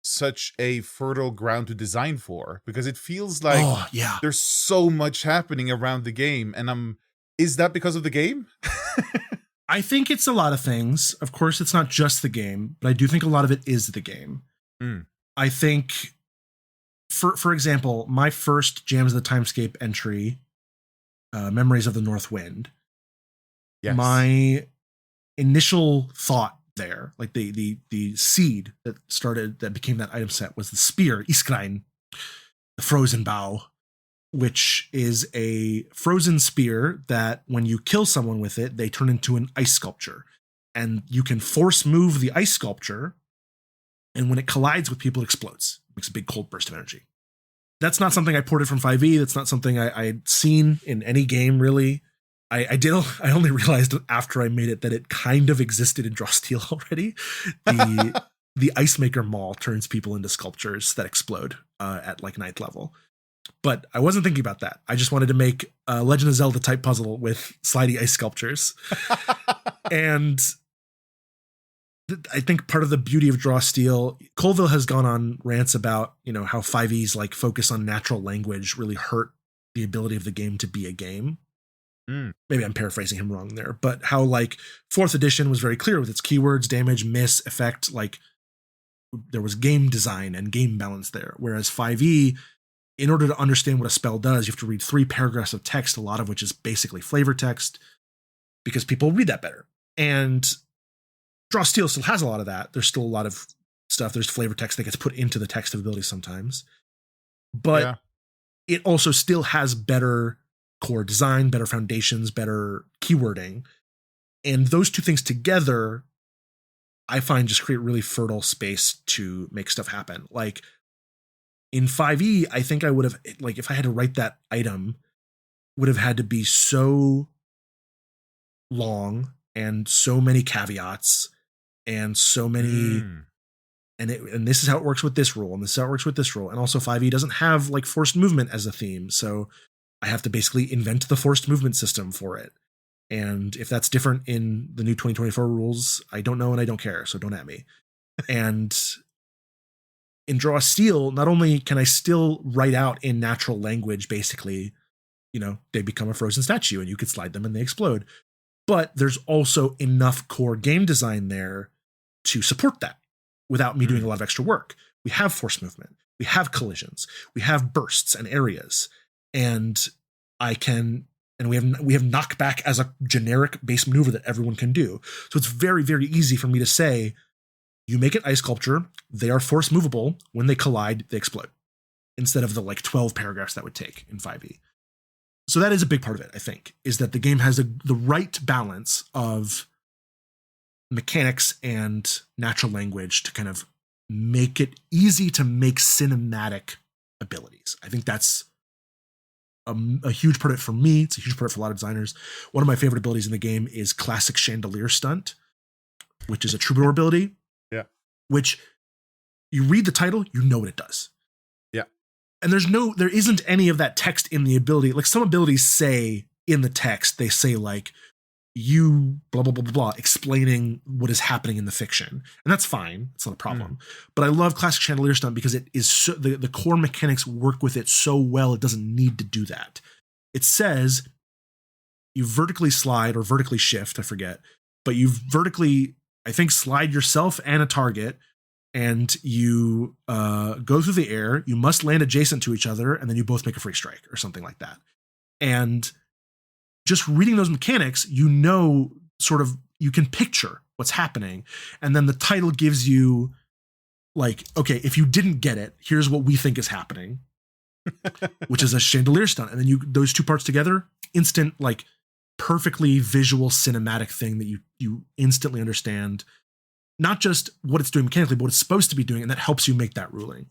such a fertile ground to design for? Because it feels like there's so much happening around the game, and is that because of the game? I think it's a lot of things. Of course, it's not just the game, but I do think a lot of it is the game. I think, for example, my first Jams of the Timescape entry, Memories of the North Wind. Yes. My initial thought there, like the seed that became that item set, was the spear, Iskrein, the frozen bow, which is a frozen spear that when you kill someone with it, they turn into an ice sculpture. And you can force move the ice sculpture, and when it collides with people, it explodes. It makes a big cold burst of energy. That's not something I ported from 5e. That's not something I'd seen in any game, really. I only realized after I made it that it kind of existed in Draw Steel already. The Ice Maker Maul turns people into sculptures that explode at like 9th level. But I wasn't thinking about that. I just wanted to make a Legend of Zelda type puzzle with slidey ice sculptures. And I think part of the beauty of Draw Steel, Colville has gone on rants about, how 5e's like focus on natural language really hurt the ability of the game to be a game. Maybe I'm paraphrasing him wrong there, but how like 4th edition was very clear with its keywords, damage, miss, effect, like there was game design and game balance there. Whereas 5e, in order to understand what a spell does, you have to read 3 paragraphs of text, a lot of which is basically flavor text, because people read that better. And Draw Steel still has a lot of that. There's still a lot of stuff. There's flavor text that gets put into the text of ability sometimes. But it also still has better core design, better foundations, better keywording. And those two things together I find just create really fertile space to make stuff happen. Like in 5e, I think I would have, like, if I had to write that item, would have had to be so long and so many caveats and so many and this is how it works with this rule, and this is how it works with this rule. And also 5e doesn't have like forced movement as a theme, so I have to basically invent the forced movement system for it. And if that's different in the new 2024 rules, I don't know and I don't care, so don't at me. And in Draw Steel, not only can I still write out in natural language, basically, you know, they become a frozen statue and you could slide them and they explode. But there's also enough core game design there to support that without me doing a lot of extra work. We have force movement, we have collisions, we have bursts and areas, and we have knockback as a generic base maneuver that everyone can do. So it's very, very easy for me to say, you make an ice sculpture, they are force movable. When they collide, they explode, instead of the like 12 paragraphs that would take in 5e. So that is a big part of it, I think, is that the game has the right balance of mechanics and natural language to kind of make it easy to make cinematic abilities. I think that's a huge part of it for me. It's a huge part for a lot of designers. One of my favorite abilities in the game is Classic Chandelier Stunt, which is a troubadour ability. Yeah. Which you read the title, you know what it does. Yeah. And there isn't any of that text in the ability. Like some abilities say in the text, they say like, you blah, blah, blah, blah, blah, explaining what is happening in the fiction. And that's fine. It's not a problem. But I love Classic Chandelier Stunt because it is so, the core mechanics work with it so well, it doesn't need to do that. It says you vertically slide or vertically shift, I forget, but you vertically, I think, slide yourself and a target, and you go through the air. You must land adjacent to each other, and then you both make a free strike or something like that. And just reading those mechanics, you know, sort of, you can picture what's happening. And then the title gives you like, okay, if you didn't get it, here's what we think is happening, which is a chandelier stunt. And then those two parts together, instant, like perfectly visual cinematic thing that you instantly understand, not just what it's doing mechanically, but what it's supposed to be doing. And that helps you make that ruling.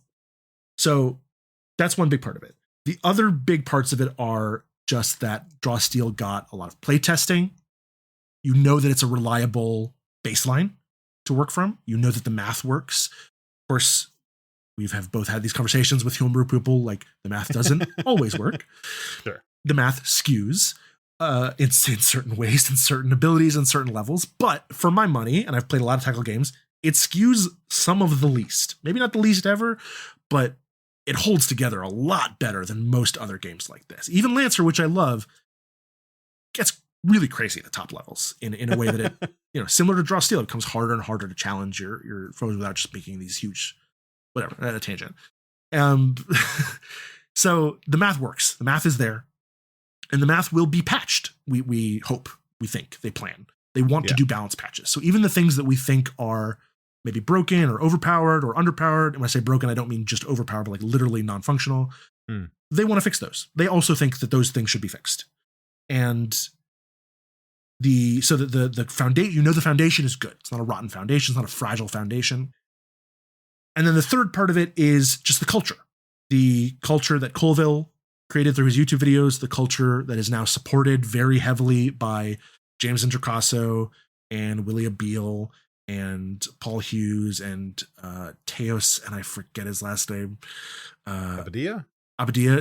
So that's one big part of it. The other big parts of it are just that Draw Steel got a lot of play testing. You know that it's a reliable baseline to work from. You know that the math works. Of course, we have both had these conversations with homebrew people, like the math doesn't always work. Sure. The math skews in certain ways, in certain abilities, and certain levels. But for my money, and I've played a lot of tactical games, it skews some of the least. Maybe not the least ever, but it holds together a lot better than most other games like this. Even Lancer, which I love, gets really crazy at the top levels in a way that it, you know, similar to Draw Steel, it becomes harder and harder to challenge your foes without just making these huge, whatever, a tangent. So the math works. The math is there, and the math will be patched. We hope, we think, they plan. They want to do balance patches. So even the things that we think are maybe broken or overpowered or underpowered. And when I say broken, I don't mean just overpowered, but like literally non-functional. They want to fix those. They also think that those things should be fixed. And the foundation, you know, the foundation is good. It's not a rotten foundation. It's not a fragile foundation. And then the third part of it is just the culture that Colville created through his YouTube videos, the culture that is now supported very heavily by James Introcaso and Willie Abeel and Paul Hughes and Teos, and I forget his last name. Abadia,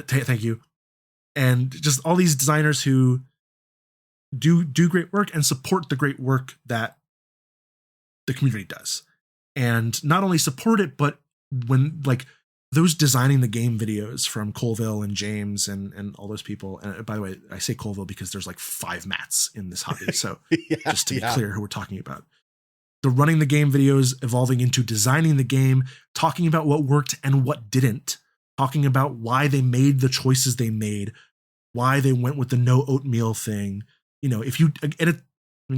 thank you. And just all these designers who do great work and support the great work that the community does. And not only support it, but when like those designing the game videos from Colville and James and all those people. And by the way, I say Colville because there's like 5 Matts in this hobby. So just to be clear who we're talking about. The running the game videos evolving into designing the game, talking about what worked and what didn't, talking about why they made the choices they made, why they went with the no oatmeal thing. You know, if you, and it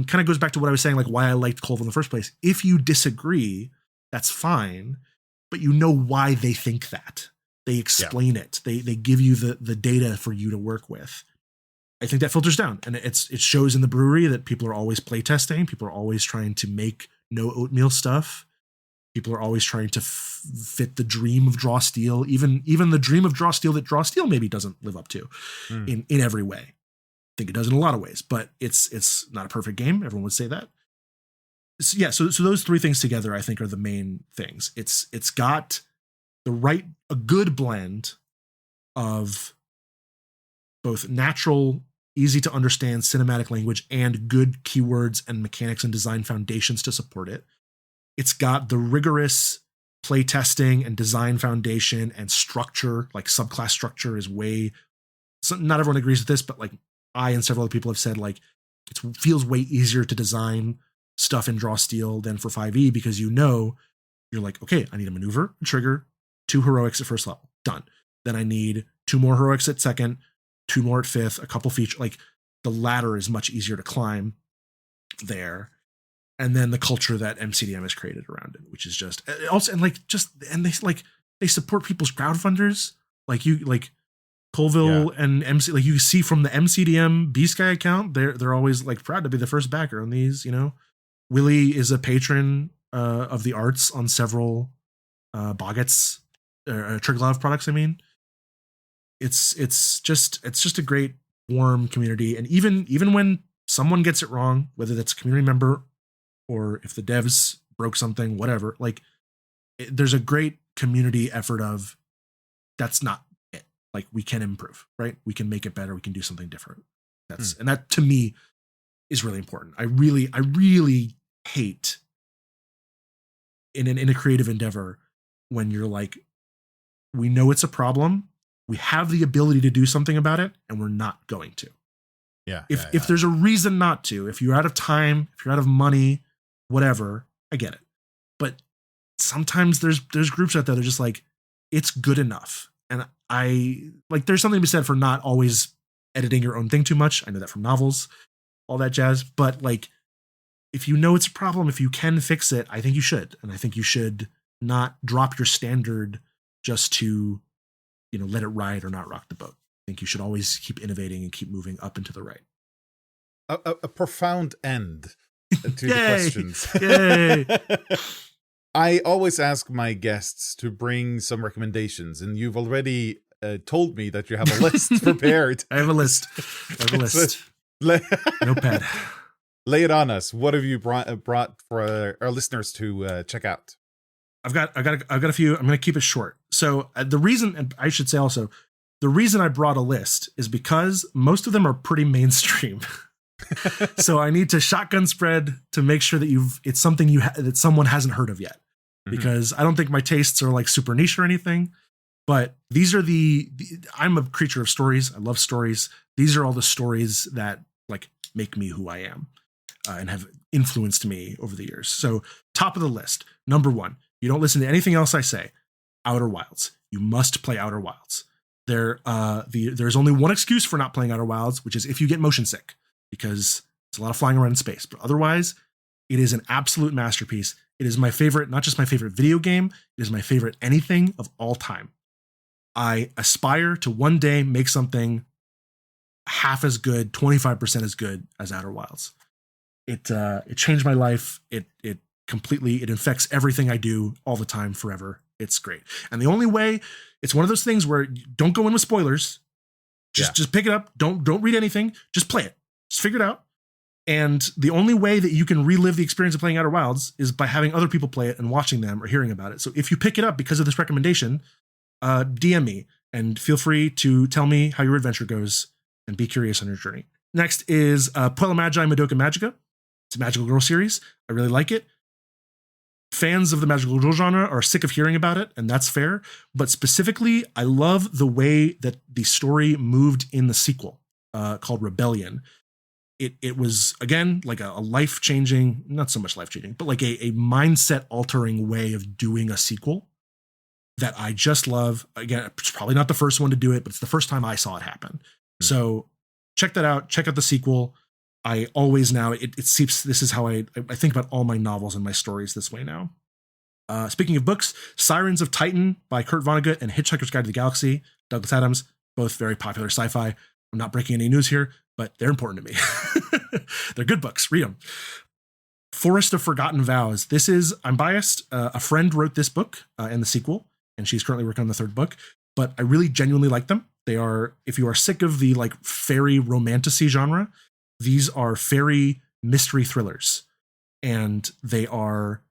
kind of goes back to what I was saying, like why I liked Colville in the first place. If you disagree, that's fine, but you know why they think that. They explain it. They give you the data for you to work with. I think that filters down, and it shows in the brewery that people are always playtesting. People are always trying to make no oatmeal stuff. People are always trying to fit the dream of Draw Steel, even the dream of Draw Steel that Draw Steel maybe doesn't live up to in every way. I think it does in a lot of ways, but it's not a perfect game. Everyone would say that. So, yeah, so those three things together, I think, are the main things. It's got a good blend of both natural, easy to understand cinematic language and good keywords and mechanics and design foundations to support it. It's got the rigorous playtesting and design foundation and structure, like subclass structure is not everyone agrees with this, but like I and several other people have said, like, it feels way easier to design stuff in Draw Steel than for 5e because you're like, okay, I need a maneuver, a trigger, 2 heroics at first level, done. Then I need 2 more heroics at second, 2 more at fifth, a couple features. Like the ladder is much easier to climb there. And then the culture that MCDM has created around it, which is just also, and they support people's crowdfunders. Like Colville and MC, like you see from the MCDM B-Sky account, they're always like proud to be the first backer on these, Willie is a patron of the arts on several Boggett's Triglav products. I mean, it's just a great warm community, and even when someone gets it wrong, whether that's a community member or if the devs broke something, whatever, like there's a great community effort of that's not it. Like we can improve, right? We can make it better. We can do something different. And that to me is really important. I really hate in a creative endeavor when you're like, we know it's a problem. We have the ability to do something about it and we're not going to. If there's a reason not to, if you're out of time, if you're out of money, whatever, I get it. But sometimes there's groups out there that are just like, it's good enough. And I like, there's something to be said for not always editing your own thing too much. I know that from novels, all that jazz. But like, if you know it's a problem, if you can fix it, I think you should. And I think you should not drop your standard just to, let it ride or not rock the boat. I think you should always keep innovating and keep moving up and to the right. A profound end to the questions. Yay. I always ask my guests to bring some recommendations, and you've already told me that you have a list prepared. I have a list. Notepad. Lay it on us. What have you brought for our listeners to check out? I've got a few. I'm going to keep it short. So the reason, and I should say also, the reason I brought a list is because most of them are pretty mainstream. So I need to shotgun spread to make sure that it's something that someone hasn't heard of yet, because I don't think my tastes are like super niche or anything, but these are I'm a creature of stories. I love stories. These are all the stories that like make me who I am and have influenced me over the years. So top of the list, number 1, you don't listen to anything else I say, Outer Wilds. You must play Outer Wilds. There's only one excuse for not playing Outer Wilds, which is if you get motion sick, because it's a lot of flying around in space. But otherwise, it is an absolute masterpiece. It is my favorite, not just my favorite video game, it is my favorite anything of all time. I aspire to one day make something half as good, 25% as good as Outer Wilds. It changed my life. It infects everything I do all the time, forever. It's great. And the only way, it's one of those things where you don't go in with spoilers. Just pick it up. Don't read anything. Just play it. Just figure it out. And the only way that you can relive the experience of playing Outer Wilds is by having other people play it and watching them or hearing about it. So if you pick it up because of this recommendation, DM me and feel free to tell me how your adventure goes and be curious on your journey. Next is Puella Magi Madoka Magica. It's a magical girl series. I really like it. Fans of the magical girl genre are sick of hearing about it, and that's fair. But specifically, I love the way that the story moved in the sequel called Rebellion. It was, again, like a life-changing, not so much life-changing, but like a mindset-altering way of doing a sequel that I just love. Again, it's probably not the first one to do it, but it's the first time I saw it happen. So check that out. Check out the sequel. I always now, it seeps, this is how I think about all my novels and my stories this way now. Speaking of books, Sirens of Titan by Kurt Vonnegut and Hitchhiker's Guide to the Galaxy, Douglas Adams, both very popular sci-fi. I'm not breaking any news here, but they're important to me. They're good books. Read them. Forest of Forgotten Vows. This is, I'm biased. A friend wrote this book and the sequel, and she's currently working on the third book. But I really genuinely like them. They are, if you are sick of the like fairy romantasy genre, these are fairy mystery thrillers, and they are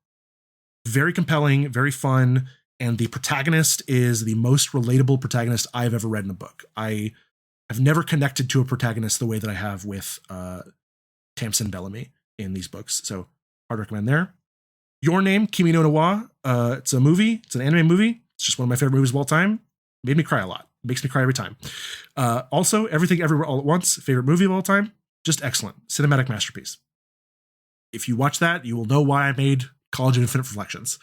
very compelling, very fun. And the protagonist is the most relatable protagonist I've ever read in a book. I have never connected to a protagonist the way that I have with Tamsin Bellamy in these books. So hard recommend there. Your Name, Kimi no Na wa. It's a movie. It's an anime movie. It's just one of my favorite movies of all time. Made me cry a lot. Makes me cry every time. Also, Everything Everywhere All at Once. Favorite movie of all time. Just excellent. Cinematic masterpiece. If you watch that, you will know why I made College of Infinite Reflections.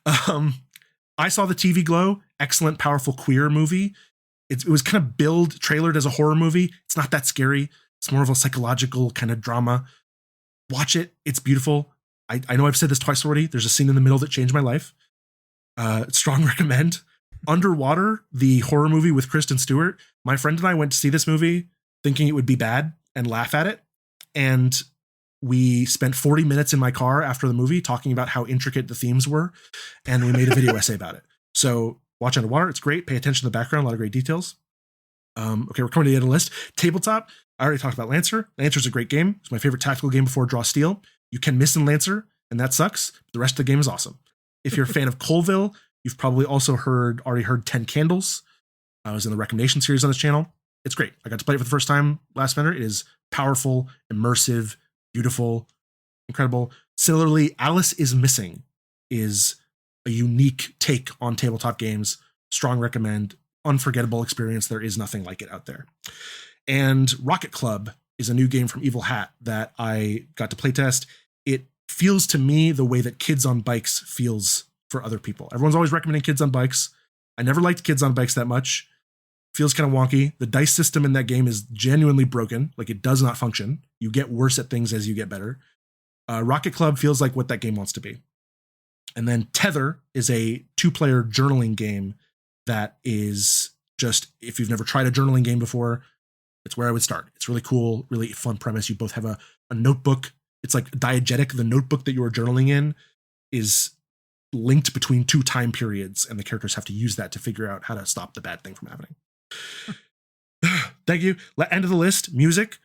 I Saw the TV Glow. Excellent, powerful queer movie. It was kind of trailered as a horror movie. It's not that scary. It's more of a psychological kind of drama. Watch it. It's beautiful. I know I've said this twice already. There's a scene in the middle that changed my life. Strong recommend. Underwater, the horror movie with Kristen Stewart. My friend and I went to see this movie thinking it would be bad and laugh at it. And we spent 40 minutes in my car after the movie talking about how intricate the themes were. And we made a video essay about it. So watch Underwater. It's great. Pay attention to the background. A lot of great details. Okay, we're coming to the end of the list. Tabletop. I already talked about Lancer. Lancer's a great game. It's my favorite tactical game before Draw Steel. You can miss in Lancer, and that sucks. But the rest of the game is awesome. If you're a fan of Colville, you've probably also already heard 10 Candles. I was in the recommendation series on this channel. It's great. I got to play it for the first time last winter. It is powerful, immersive, beautiful, incredible. Similarly, Alice is Missing is a unique take on tabletop games. Strong recommend. Unforgettable experience. There is nothing like it out there. And Rocket Club is a new game from Evil Hat that I got to playtest. It feels to me the way that Kids on Bikes feels for other people. Everyone's always recommending Kids on Bikes. I never liked Kids on Bikes that much. Feels kind of wonky. The dice system in that game is genuinely broken. Like, it does not function. You get worse at things as you get better. Rocket Club feels like what that game wants to be. And then Tether is a 2-player journaling game that is just, if you've never tried a journaling game before, it's where I would start. It's really cool, really fun premise. You both have a notebook. It's like diegetic. The notebook that you are journaling in is linked between 2 time periods, and the characters have to use that to figure out how to stop the bad thing from happening. Thank you. End of the list. Music.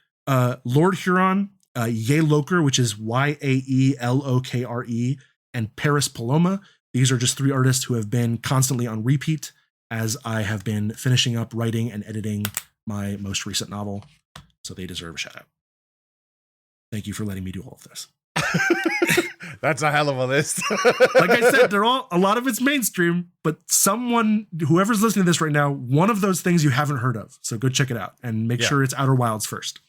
Lord Huron, Yealokre, which is Yaelokre, and Paris Paloma. These are just 3 artists who have been constantly on repeat as I have been finishing up writing and editing my most recent novel. So they deserve a shout out. Thank you for letting me do all of this. That's a hell of a list. Like I said, a lot of it's mainstream, but whoever's listening to this right now, one of those things you haven't heard of. So go check it out and make sure it's Outer Wilds first.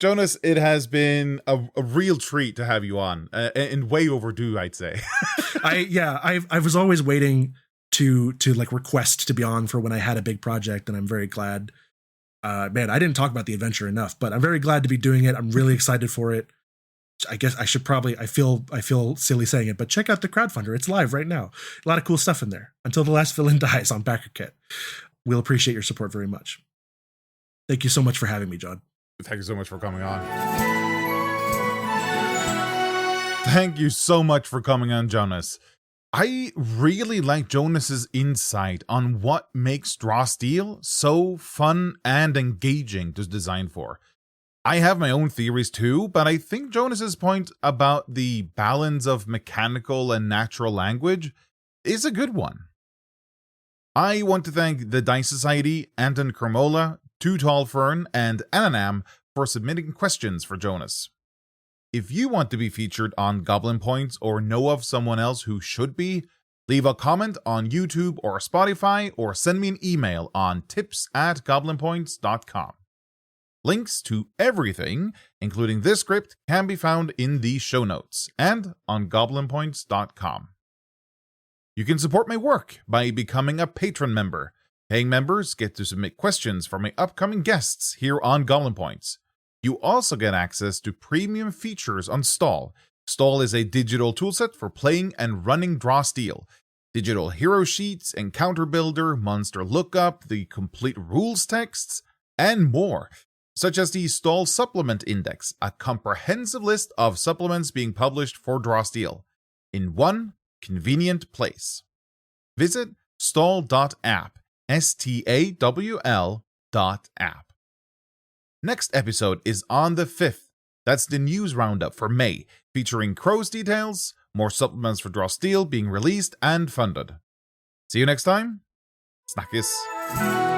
Jonas, it has been a real treat to have you on, and way overdue, I'd say. I was always waiting to like request to be on for when I had a big project, and I'm very glad. Man, I didn't talk about the adventure enough, but I'm very glad to be doing it. I'm really excited for it. I guess I should probably, I feel silly saying it, but check out the crowdfunder. It's live right now. A lot of cool stuff in there. Until the Last Villain Dies on BackerKit. We'll appreciate your support very much. Thank you so much for having me, John. Thank you so much for coming on. Thank you so much for coming on, Jonas. I really like Jonas's insight on what makes Draw Steel so fun and engaging to design for. I have my own theories too, but I think Jonas's point about the balance of mechanical and natural language is a good one. I want to thank the Dice Society, Anton Kermola, Too Tall Fern, and Ananam for submitting questions for Jonas. If you want to be featured on Goblin Points or know of someone else who should be, leave a comment on YouTube or Spotify or send me an email on tips@goblinpoints.com. Links to everything, including this script, can be found in the show notes and on goblinpoints.com. You can support my work by becoming a patron member. Paying members get to submit questions for my upcoming guests here on Goblin Points. You also get access to premium features on Stall. Stall is a digital toolset for playing and running Draw Steel. Digital hero sheets, encounter builder, monster lookup, the complete rules texts, and more. such as the Stall Supplement Index, a comprehensive list of supplements being published for Draw Steel, in one convenient place. Visit stall.app, STAWL.app. Next episode is on the 5th. That's the news roundup for May, featuring Crow's details, more supplements for Draw Steel being released and funded. See you next time. Snackis.